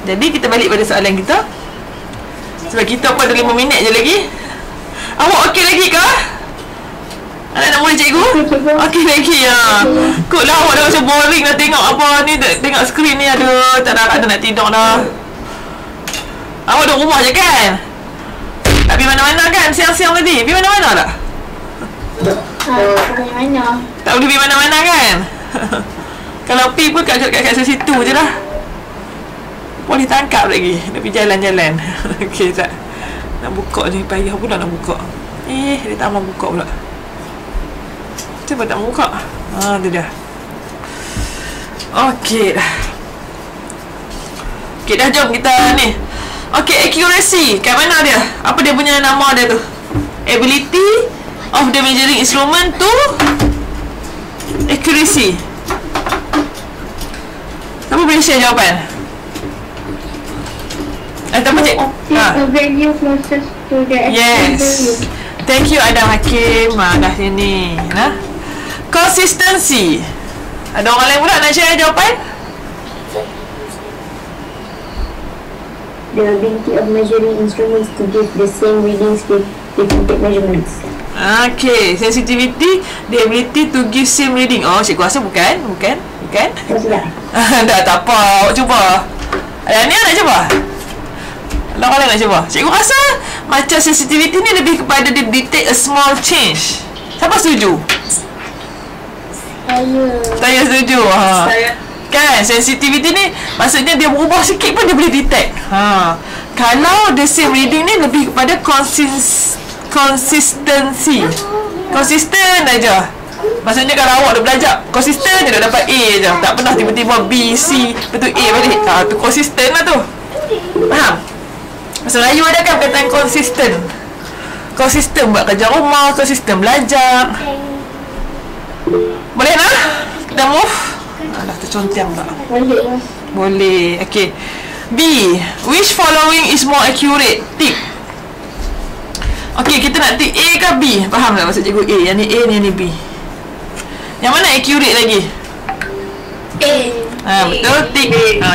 Jadi kita balik pada soalan kita. Sebab kita pun ada 5 minit je lagi. Awak okey lagi ke? Anak nak boleh cikgu? Okey lagi ya. Kot lah awak dah macam boring dah tengok apa ni, tengok skrin ni. Aduh, tak ada nak tidur dah. Awak duduk rumah je kan? Tak pergi mana-mana kan siang-siang tadi? Pergi mana-mana tak? Tak mana. Tak boleh pergi mana-mana kan? Kalau pergi pun kat situ je lah. Boleh tangkap lagi. Nak pergi jalan-jalan. Okey tak? Nak buka ni, payah pula nak buka. Dia tak mahu buka pula. Cuba tak mahu buka. Tu dah. Okey dah. Okey dah, jom kita ni. Okey, accuracy. Kat mana dia? Apa dia punya nama dia tu? Ability of the measuring instrument to accuracy. Siapa boleh share jawapan? Tak apa cik? A value closest to the yes. value. Thank you Adam Hakim. Dah sini. Consistency. Ada orang lain pula nak share jawapan? The ability of measuring instruments to give the same readings with different measurements. Okay, sensitivity, the ability to give same reading. Oh, cikgu rasa bukan? Sudah. Dah, tak apa. Awak cuba. Ada ni nak cuba? Ada orang lain nak cuba? Cikgu rasa macam sensitivity ni lebih kepada dia detect a small change. Siapa setuju? Saya setuju. Kan, sensitivity ni maksudnya dia berubah sikit pun dia boleh detect. Kalau the same reading ni lebih kepada consistency. Konsisten aja. Maksudnya kalau awak dah belajar konsisten je dah dapat A je. Tak pernah tiba-tiba B, C, betul A balik. Tu konsisten lah tu. Faham? Bahasa Melayu ada kan perkataan konsisten. Konsisten buat kerja rumah, konsisten belajar. Boleh lah? Kita move. Dah tercontang tak? Boleh. Okay. B. Which following is more accurate? Tip. Okay, kita nak tip A ke B? Faham tak maksud cikgu A? Yang ni A, yang ni B. Yang mana accurate lagi? A. Betul? Tip.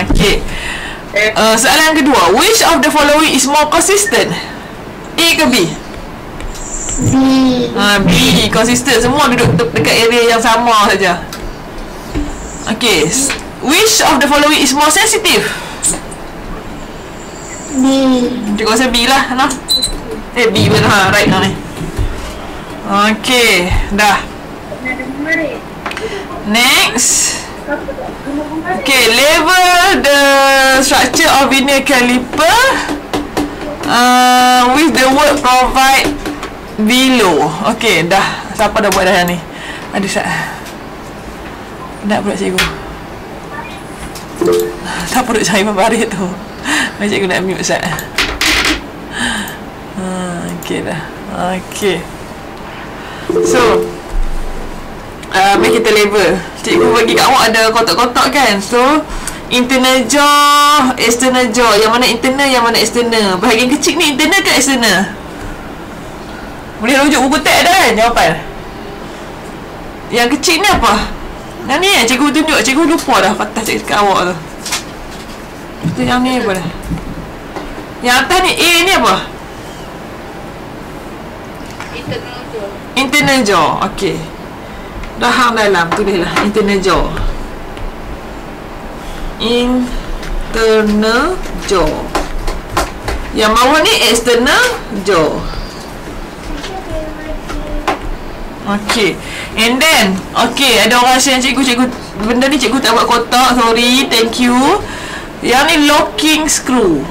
Okay. Soalan kedua. Which of the following is more consistent? A ke B? B. Consistent. Semua duduk dekat area yang sama saja. Okay. Which of the following is more sensitive? B. Cikgu rasa B lah. B pun right lah ni. Okay. Dah. Next. Okay. Label the structure of linear caliper with the word provide below. Okay. Dah. Siapa dah buat dah ni? Ada tak? Tak pula cikgu. Tak perut saya membarik tu. Cikgu nak mute Ustaz. Okay dah. Okay. So mari kita label. Cikgu bagi kat awak ada kotak-kotak kan. So internal jaw, external jaw. Yang mana internal, yang mana external. Bahagian kecil ni internal ke external? Boleh rujuk buku teks dah kan jawapan? Yang kecil ni apa? Yang ni cikgu tunjuk. Cikgu lupa dah patah cakap kat awak tu. Itu yang ni apa dah? Yang atas ni A ni apa? Internal jaw. Okay. Dah hang dalam. Tulislah internal jaw. Internal jaw. Yang bawah ni external jaw. Okay. And then okay, ada orang share cikgu benda ni cikgu tak buat kotak. Sorry. Thank you. Yang ni locking screw.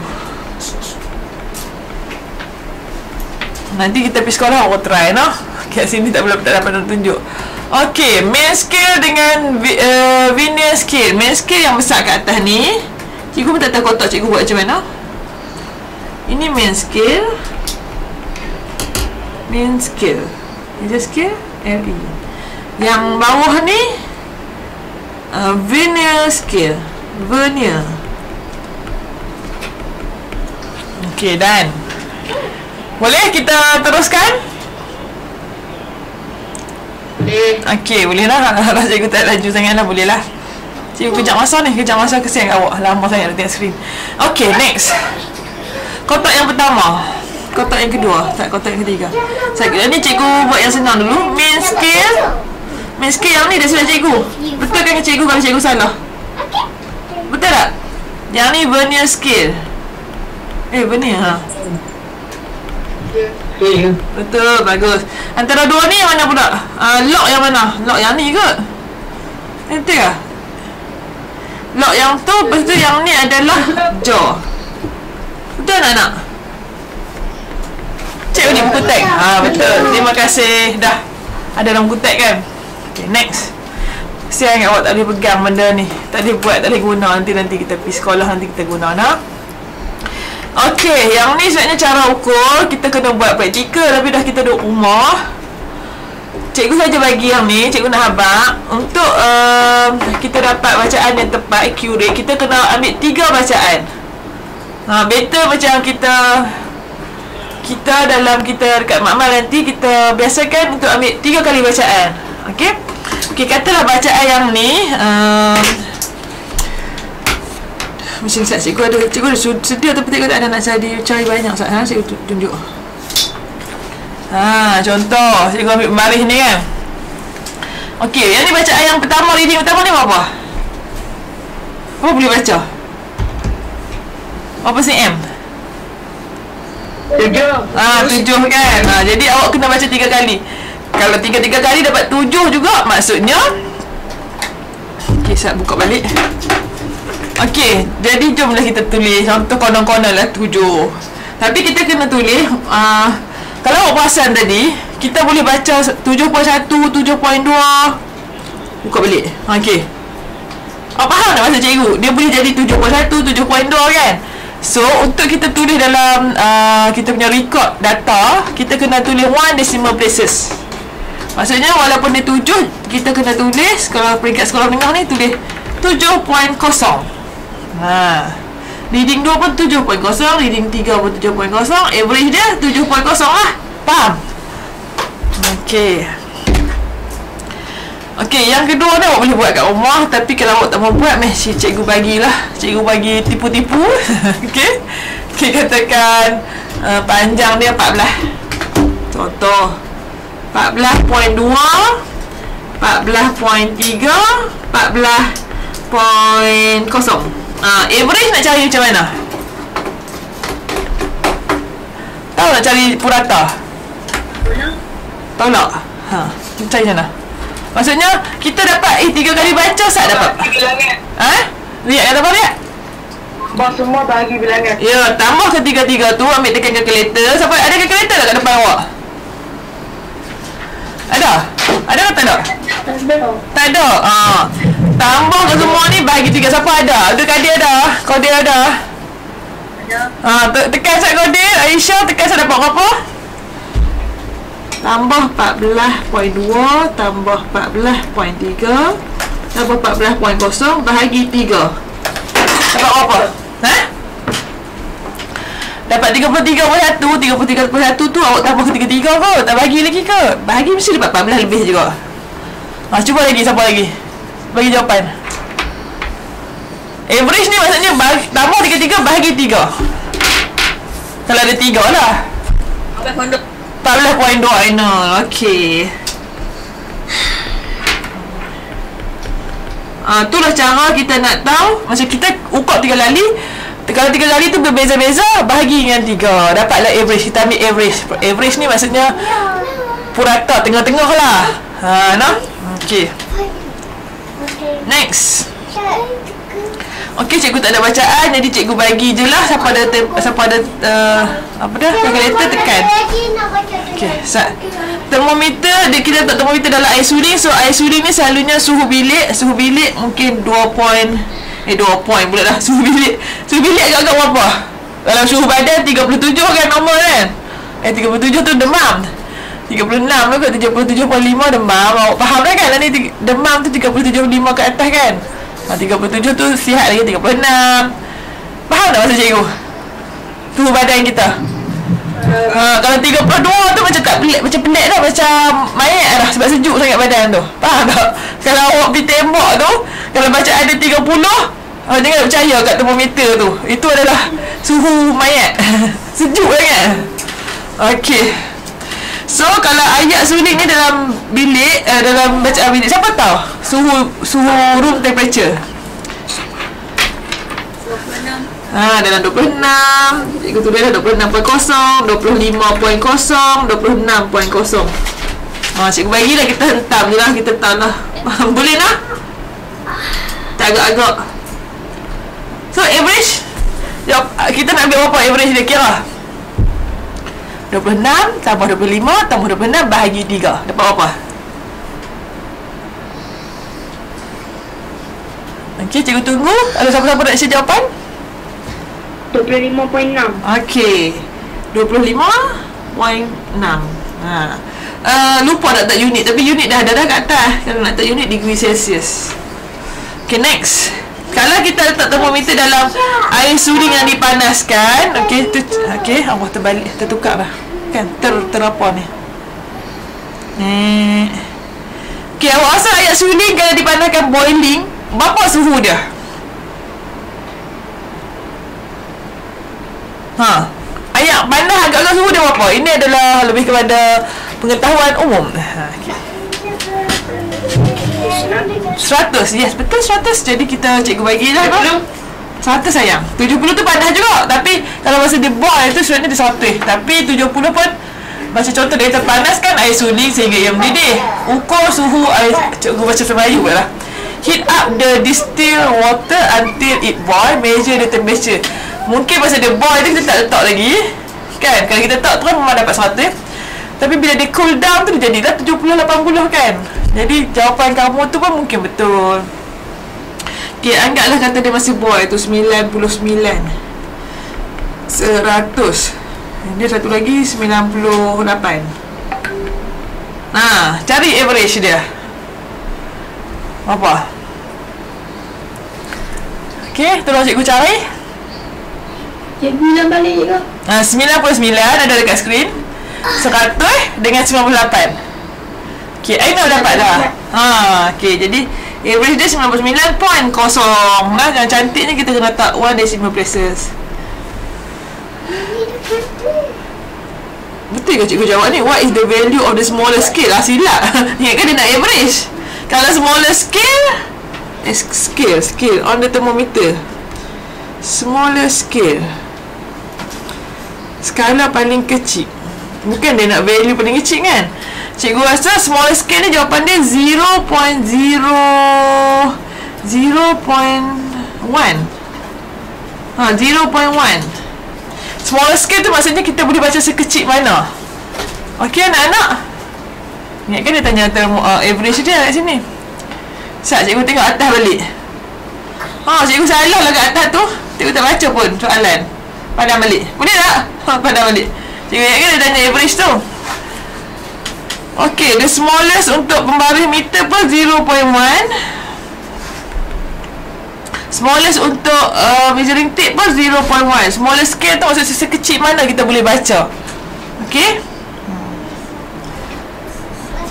Nanti kita pergi sekolah awak try noh. Kat sini tak dapat tunjuk. Okay, main scale dengan vernier scale. Main scale yang besar kat atas ni. Cikgu pun tak tahu kotak cikgu buat macam mana. Ini main scale. Mean scale. Major scale LE. Yang bawah ni vernier scale. Vernier. Okey, dan boleh kita teruskan? Boleh. Okey, boleh lah. Kalau cikgu tak laju sangat lah, boleh lah. Cikgu kejap masa ni, kejap masa, kesian kat awak. Lama sangat nak tengok skrin. Okey, next. Kotak yang pertama. Kotak yang kedua. Tak, kotak yang ketiga. Ni cikgu buat yang senang dulu. Mean scale. Mean scale yang ni dah sudah cikgu. Betul kan cikgu kalau cikgu salah? Betul tak? Yang ni vernier scale. Vernier ha. Betul, bagus. Antara dua ni yang mana pula? Lock yang mana? Lock yang ni ke? Betul ke? Lock yang tu, lepas tu yang ni adalah jaw. Betul tak nak? Cikgu ni buku tag. Betul. Terima kasih. Dah ada dalam buku tag kan? Okay, next. Siang awak tak boleh pegang benda ni. Tak boleh buat, tak boleh guna. Nanti kita pergi sekolah, nanti kita guna nak. Okey, yang ni sebenarnya cara ukur. Kita kena buat praktikal, tapi dah kita duduk rumah. Cikgu saja bagi yang ni, cikgu nak habaq. Untuk kita dapat bacaan yang tepat, accurate, kita kena ambil 3 bacaan. Better macam kita dalam kita dekat makmal nanti, kita biasakan untuk ambil 3 kali bacaan. Okey? Okey, katalah bacaan yang ni macam Ustaz, cikgu ada sedia tapi cikgu tak ada nak cari banyak Ustaz. Cikgu tunjuk. Contoh cikgu ambil baris ni kan. Okey, yang ni bacaan yang pertama, reading pertama ni apa? Apa boleh baca? Apa cm? 7 kan. Jadi awak kena baca 3 kali. Kalau 3 kali dapat 7 juga, maksudnya okey, saya buka balik. Okey, jadi jomlah kita tulis. Contoh konon-konon lah 7. Tapi kita kena tulis kalau awak perasan tadi, kita boleh baca 7.1, 7.2. Buka balik. Okey. Awak faham tak maksud cikgu? Dia boleh jadi 7.1, 7.2 kan? So, untuk kita tulis dalam kita punya record data, kita kena tulis 1 decimal places. Maksudnya walaupun dia 7, kita kena tulis, kalau peringkat sekolah menengah ni, tulis 7.0. Reading 2 pun 7.0, reading 3 pun 7.0, average dia 7.0 lah. Faham? Okey. Okey, yang kedua ni awak boleh buat kat rumah. Tapi kalau awak tak mau buat, mesti cikgu bagilah. Cikgu bagi tipu-tipu. Okey. Okey, katakan panjang dia 14. Contoh 14.2, 14.3, 14.0. Average nak cari macam mana? Tahu nak cari purata? Tahu tak? Cari macam mana? Maksudnya kita dapat 3 kali baca, Ustaz dapat. Lihat kata apa lihat? Tambah semua bahagi bilangan. Ya, tambah ke 3 tu, ambil tekan kalkulator. Sampai ada kalkulator tak kat depan awak? Ada? Ada ke tak ada? Tak ada. Tambah ke semua ni bagi 3. Siapa ada? Adik-adik ada? Kodir ada? Ada. Tekan Ustaz Kodir. Aisyah tekan Ustaz dapat berapa? Tambah 14.2 tambah 14.3 tambah 14.0 bahagi 3. Dapat berapa? Dapat 33.1. 33.1 tu awak tambah ke 33 ke? Tak bagi lagi ke? Bahagi mesti dapat 14 lebih juga. Cuba lagi, siapa lagi? Bagi jawapan. Average ni maksudnya tambah 33 bahagi 3. Kalau ada 3 lah 14.2. I know. Okay. Itulah cara kita nak tahu. Macam kita ukur 3 kali. Kalau 3 kali tu berbeza-beza, bahagi dengan 3. Dapatlah average. Kita ambil average. Average ni maksudnya purata, tengah-tengah lah. Nah. Okay. Next. Okey, cikgu tak ada bacaan, jadi cikgu bagi je lah. Siapa ada apa dah? Kalkulator tekan. Okey, termometer, kita letak termometer dalam air suling. So air suling ni selalunya suhu bilik mungkin 2 point pula dah. Suhu bilik agak-agak berapa? Dalam suhu badan 37 kan normal kan? 37 tu demam. 36 tu kat 77.5 demam. Awak faham dah kan? Ni demam tu 37.5 ke atas kan? 37 tu sihat lagi 36. Faham tak maksud cikgu? Suhu badan kita. Kalau 32 tu macam tak pelik, macam pelik dah, macam mayat dah sebab sejuk sangat badan tu. Faham tak? Kalau awak pergi tembok tu, kalau baca ada 30, jangan percaya kat termometer tu. Itu adalah suhu mayat. Sejuk sangat. Okey. So kalau ayat suling ni dalam bilik, dalam bacaan bilik, siapa tahu suhu room temperature? Dalam 26. Cikgu tulis dah 26.0, 25.0, 26.0. Cikgu bagilah, kita hentam je lah, kita tahu lah. Boleh lah? Tak agak-agak. So average, kita nak ambil berapa average dia kira? 26 tambah 25 tambah 26 bahagi 3. Dapat apa? Okey, cikgu tunggu. Ada siapa-siapa nak share jawapan? 25.6. Okey, 25.6. Lupa nak tak unit, tapi unit dah ada kat atas. Kalau nak tak unit, degree Celsius. Okay, next. Kalau kita letak termometer dalam air suling yang dipanaskan, okey, tu, okey, Allah terbalik, tertukar dah. Kan terapa ni. Okey, awak rasa air suling kalau dipanaskan boiling, berapa suhu dia? Air panas agak-agak suhu dia berapa? Ini adalah lebih kepada pengetahuan umum. Okay. 100, yes, betul 100. Jadi kita cikgu bagi lah 100 sayang. 70 tu panas juga, tapi kalau masa dia boil tu sebenarnya dia 100. Tapi 70 pun macam contoh dia terpanaskan air suling sehingga ia mendidih. Ukur suhu air, cikgu baca Melayu lah. Heat up the distilled water until it boil. Measure the temperature. Mungkin masa dia boil tu kita tak letak lagi, kan? Kalau kita letak tu kan memang dapat 100. Tapi bila dia cool down tu dia jadilah 70-80 kan. Jadi jawapan kamu tu pun mungkin betul. Okay, anggaplah kata dia masih boil tu 99, 100. Dia satu lagi 98. Cari average dia. Apa? Okay, tolong cikgu cari. Cikgu bilang balik je ke? 99 ada dekat skrin. 100 dengan 98. Okay, Aina dapat dah. Okay, jadi average dia 99.0. Yang cantiknya kita kena letak 1 decimal places. Betul ke cikgu jawab ni? What is the value of the smaller scale? Silap. Ingatkan dia nak average. Kalau smaller scale, scale on the thermometer. Smaller scale, skala paling kecil. Bukan dia nak value paling kecil kan? Cikgu rasa small scale ni jawapan dia 0.1. Small scale tu maksudnya kita boleh baca sekecil mana. Okey anak-anak, ingatkan dia tanya average dia kat sini. Sekejap cikgu tengok atas balik. Cikgu salah lah kat atas tu. Cikgu tak baca pun soalan. Padam balik. Boleh tak? Padam balik. Cikgu ingatkan dia tanya average tu. Okey, the smallest untuk pembaris meter pun 0.1. Smallest untuk measuring tape pun 0.1. Smallest scale tu maksudnya sekecil mana kita boleh baca. Okey.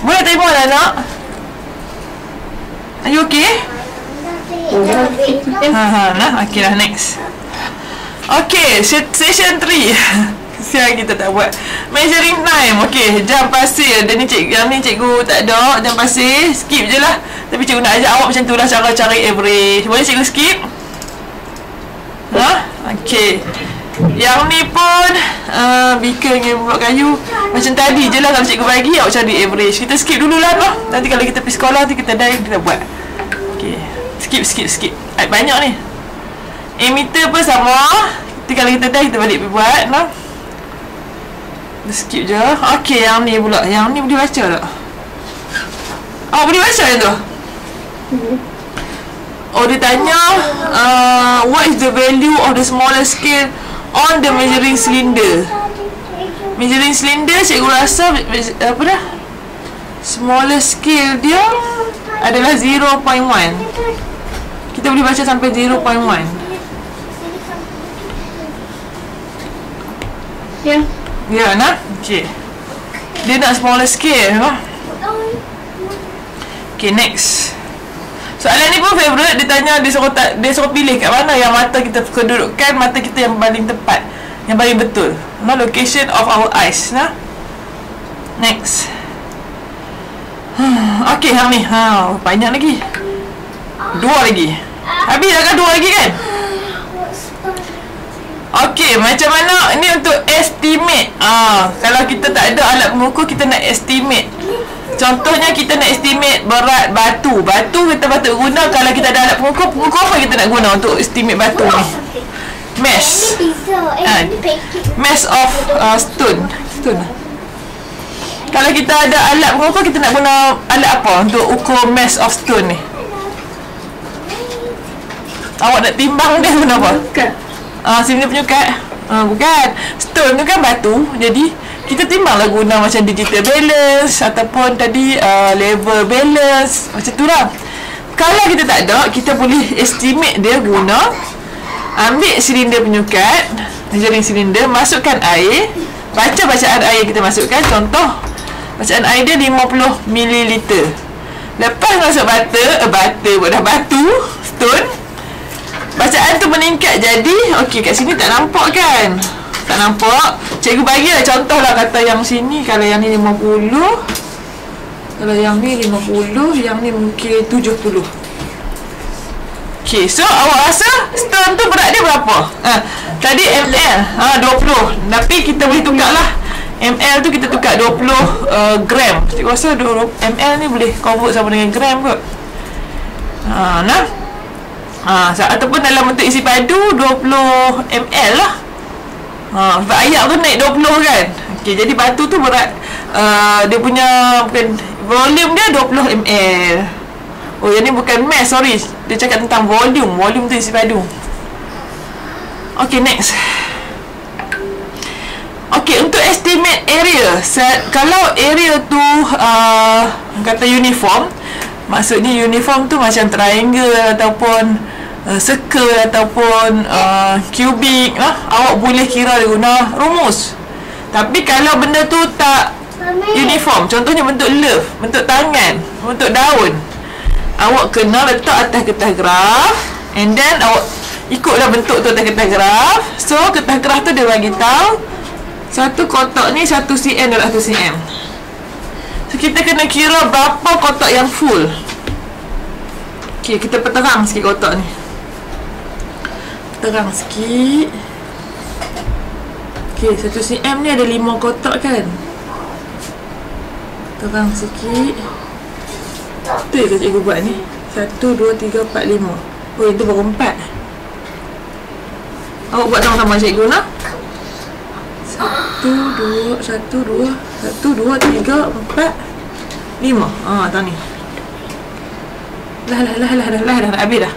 Boleh terima anak? Are you okay? Okey lah, next. Okey, session 3. Siang kita tak buat measuring time. Okey, jam pasir. Dan ni cikgu tak ada jam pasir. Skip je lah. Tapi cikgu nak ajak awak macam tu lah cara cari average. Boleh cikgu skip? Okey. Yang ni pun beaker dengan blok kayu. Macam tadi je lah. Kalau cikgu bagi awak cari average. Kita skip dulu lah. Nanti kalau kita pergi sekolah nanti kita kita buat. Okey, skip. Banyak ni. Emitter pun sama. Nanti kalau kita kita balik pergi buat. Skip je. Okey, yang ni pula. Yang ni boleh baca tak? Boleh baca yang tu? Dia tanya what is the value of the smaller scale on the measuring cylinder? measuring cylinder cikgu rasa apa dah, smaller scale dia adalah 0.1. Kita boleh baca sampai 0.1. Ya. Ya nak? Okey. Dia nak smaller scale lah. Okay, next. Soalan ni pun favourite. Dia tanya, dia suruh pilih kat mana yang mata kita, kedudukan mata kita yang paling tepat, yang paling betul. No, location of our eyes. Nah. Next. Okay, hang ni. Banyak lagi. 2 lagi. Habis dah kan 2 lagi kan? Okay, macam mana ni untuk estimate? Kalau kita tak ada alat pengukur, kita nak estimate. Contohnya kita nak estimate berat batu. Batu kita patut guna kalau kita ada alat pengukur. Pengukur apa kita nak guna untuk estimate batu ni? Mass. Mass of stone. Kalau kita ada alat pengukur, kita nak guna alat apa untuk ukur mass of stone ni? Awak nak timbang dia guna apa? Sini penyukat. Bukan. Stone tu kan batu. Jadi kita timbanglah guna macam digital balance ataupun tadi level balance. Macam tu lah. Kalau kita tak ada, kita boleh estimate dia guna ambil silinder penyukat, measuring silinder, masukkan air, baca bacaan air kita masukkan. Contoh bacaan air dia 50 ml. Lepas masuk batu, stone, bacaan tu meningkat jadi, okey, kat sini tak nampak kan? Tak nampak. Cikgu bagilah contoh lah, kata yang sini, kalau yang ni 50, kalau yang ni 50, yang ni mungkin 70. Okey, so awak rasa stone tu berat dia berapa? Tadi ml 20. Tapi kita boleh tukar lah. ml tu kita tukar 20 gram. Cikgu rasa 20 ml ni boleh convert sama dengan gram kot. Ataupun dalam bentuk isi padu 20 ml lah. Sebab air tu naik 20 kan. Okey, jadi batu tu berat, dia punya bukan volume dia 20 ml. Oh, yang ni bukan mass, sorry. Dia cakap tentang volume. Volume tu isi padu. Okey, next. Okey, untuk estimate area, kalau area tu kata uniform, maksudnya uniform tu macam triangle ataupun circle ataupun cubic lah, awak boleh kira guna rumus. Tapi kalau benda tu tak uniform, contohnya bentuk love, bentuk tangan, bentuk daun, awak kena letak atas kertas graf, and then awak ikutlah bentuk tu atas kertas graf. So kertas graf tu dia bagi tahu satu kotak ni 1 cm dan 1 cm. So kita kena kira berapa kotak yang full. Okey, kita terang sikit kotak ni. Terang sikit. Okey, 1 cm ni ada 5 kotak kan? Terang sikit. Tu yang cikgu buat ni. 1, 2, 3, 4, 5. Oh, itu baru 4. Awak buat sama-sama cikgu nak? 1, 2, 1, 2, 3, 4, 5. Tak ni. Dah nak habis dah.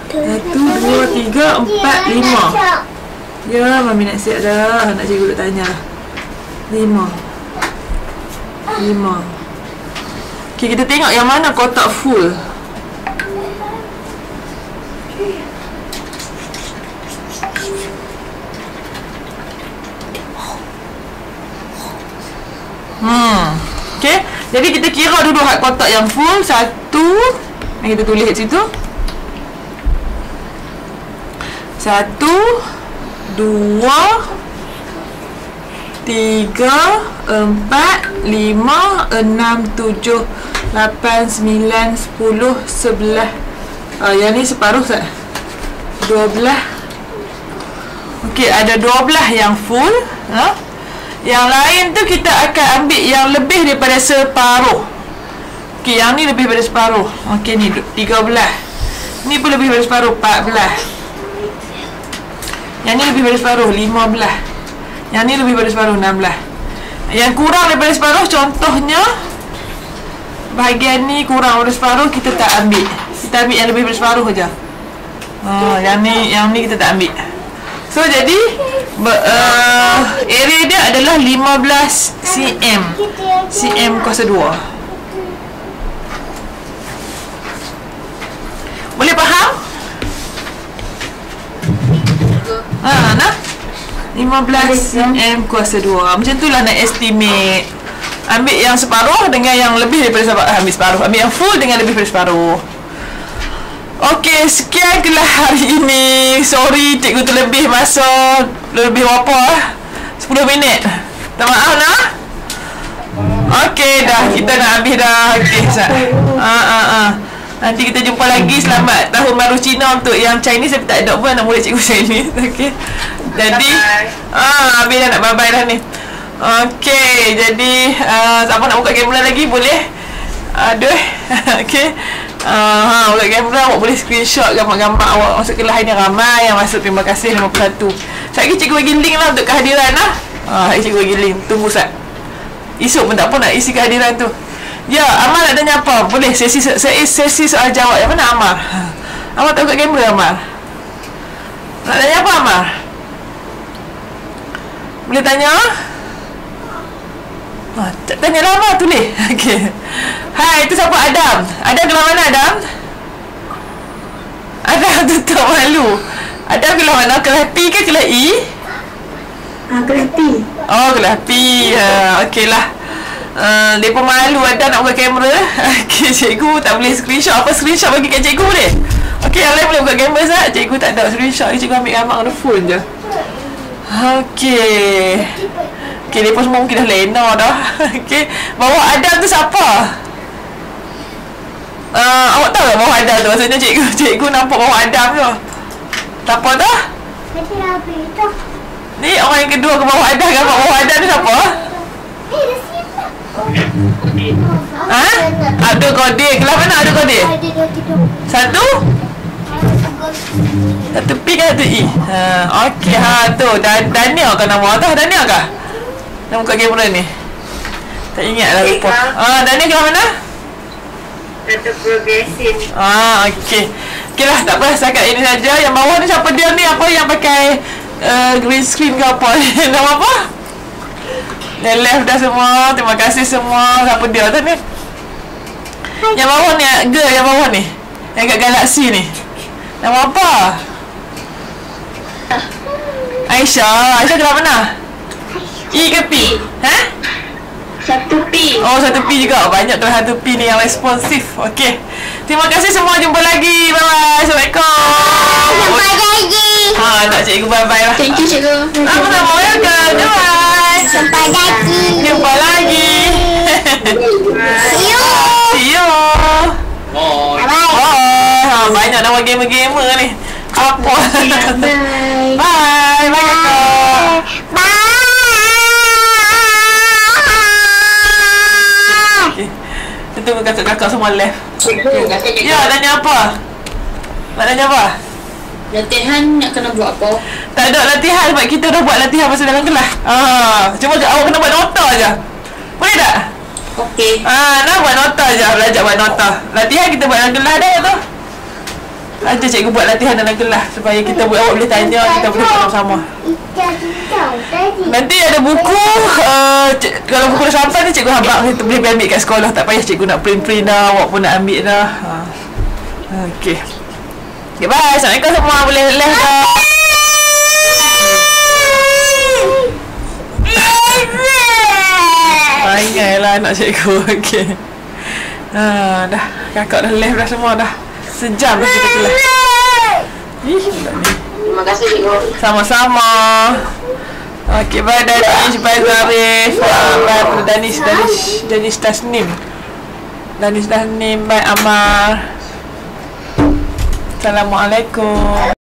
1, 2, 3, 4, 5. Ya, Mami nak siap dah. Nak cikgu duk tanya lah. 5. Okay, kita tengok yang mana kotak full. Okay, jadi kita kira dulu hak kotak yang full. 1, kita tulis kat situ. 1, 2, 3, 4, 5, 6, 7, 8, 9, 10, 11. Yang ni separuh tak? 12. Okey, ada 12 yang full. Yang lain tu kita akan ambil yang lebih daripada separuh. Okey, yang ni lebih daripada separuh. Okey, ni 13. Ni pun lebih daripada separuh, 14. Yang ni lebih daripada separuh, 15. Yang ni lebih daripada separuh, 16. Yang kurang daripada separuh, contohnya bahagian ni kurang daripada separuh, kita tak ambil. Kita ambil yang lebih daripada separuh saja. Yang ni kita tak ambil. So jadi Area dia adalah 15 cm. cm kuasa 2. Boleh faham? Nah 15 cm kuasa 2. Macam tu lah nak estimate. Ambil yang separuh dengan yang lebih daripada separuh. Ambil yang full dengan lebih daripada separuh. Okey, sekian kelas hari ini. Sorry cikgu terlebih masa. Lebih berapa 10 minit. Minta maaf nak. Okey dah, kita nak habis dah. Okey Sat. Nanti kita jumpa lagi. Selamat Tahun Baru Cina untuk yang Chinese. Tapi tak ada pun anak murid cikgu Chinese. Okey. Jadi habis dah nak bye-bye dah ni. Okey, jadi siapa nak buka kamera lagi boleh. Aduh. Okey. Buka kamera, awak boleh screenshot gambar-gambar awak masuk kelas ini. Ramai yang masuk. Terima kasih 51. Sekejap lagi cikgu bagi link lah untuk kehadiran lah. Cikgu bagi link. Tunggu Sat. Esok pun tak apa nak isi kehadiran tu. Ya, Amal nak tanya apa? Boleh sesi soal jawab. Yang mana Amal? Amal tak buka kamera Amal? Nak tanya apa Amal? Boleh tanya? Tanya lama tulis. Okey. Hai, itu siapa? Adam. Adam kelas mana Adam? Adam tutup malu. Adam kelas mana? Kelas P ke kelas E? Kelas P. Oh, kelas P. Okey lah. Dia pun malu Adam nak buka kamera. Okey, cikgu tak boleh screenshot. Apa screenshot bagi kat cikgu boleh? Okey, yang lain boleh buka kamera Zat. Cikgu tak ada screenshot. Cikgu ambil gambar on the phone je. Okey. Okey, dia pun semua mungkin dah lena dah. Okey. Bawah Adam tu siapa? Awak tahu tak bawah Adam tu? Maksudnya cikgu nampak bawah Adam tu. Siapa tu? Ni orang yang kedua ke bawah Adam. Gambar bawah Adam tu siapa? Abdul Qadir. Kelas mana Abdul Qadir? Satu P ke satu E? Okey, tu Daniel ke nama tu? Daniel ke? Nak buka kamera ni. Tak ingat lah lupa. Daniel kelas mana? Satu progresif. Okey. Okey lah, tak apa. Setakat ini saja. Yang bawah ni siapa dia ni? Apa yang pakai green screen ke apa? Nama apa? Yang left dah semua. Terima kasih semua. Siapa dia tu ni? Yang bawah ni, girl yang bawah ni. Yang kat galaksi ni. Nama apa? Aisyah. Aisyah kelas mana? E ke P? Satu P. Oh, satu P juga. Banyak tu satu P ni yang responsif. Okey. Terima kasih semua. Jumpa lagi. Bye-bye. Assalamualaikum. Sampai lagi. Nak cikgu bye-bye lah. Thank you cikgu. Sama-sama. Welcome. Bye. Sampai lagi. Jumpa lagi. See you. See you. Bye-bye. Banyak nama gamer-gamer ni. Apa? Bye. Bye. Bye, kakak. Bye. Okay. Tunggu kakak semua left. Cikgu katanya. Ya, tanya apa? Nak tanya apa? Latihan nak kena buat apa? Tak ada latihan sebab kita dah buat latihan masa dalam kelas. Cuma awak kena buat nota je. Boleh tak? Okey. Nak buat nota je. Belajar buat nota. Latihan kita buat dalam kelas dah tu. Ajar cikgu buat latihan dalam kelas supaya kita awak boleh tanya, kita boleh buat sama-sama. Nanti ada buku. Kalau buku dah sampai ni cikgu habaq kita boleh ambil kat sekolah. Tak payah cikgu nak print dah. Awak pun nak ambil dah. Okey. Okay, bye. Assalamualaikum semua. Boleh left dah. Panggil lah anak cikgu. Okey. Dah. Kakak dah left dah semua dah. Sejam dah kita kelas. Terima kasih cikgu. Sama-sama. Okey, bye Danish. Bye Zarif. Bye Danish Tasnim. Danish Tasnim. Bye Amar. Assalamualaikum.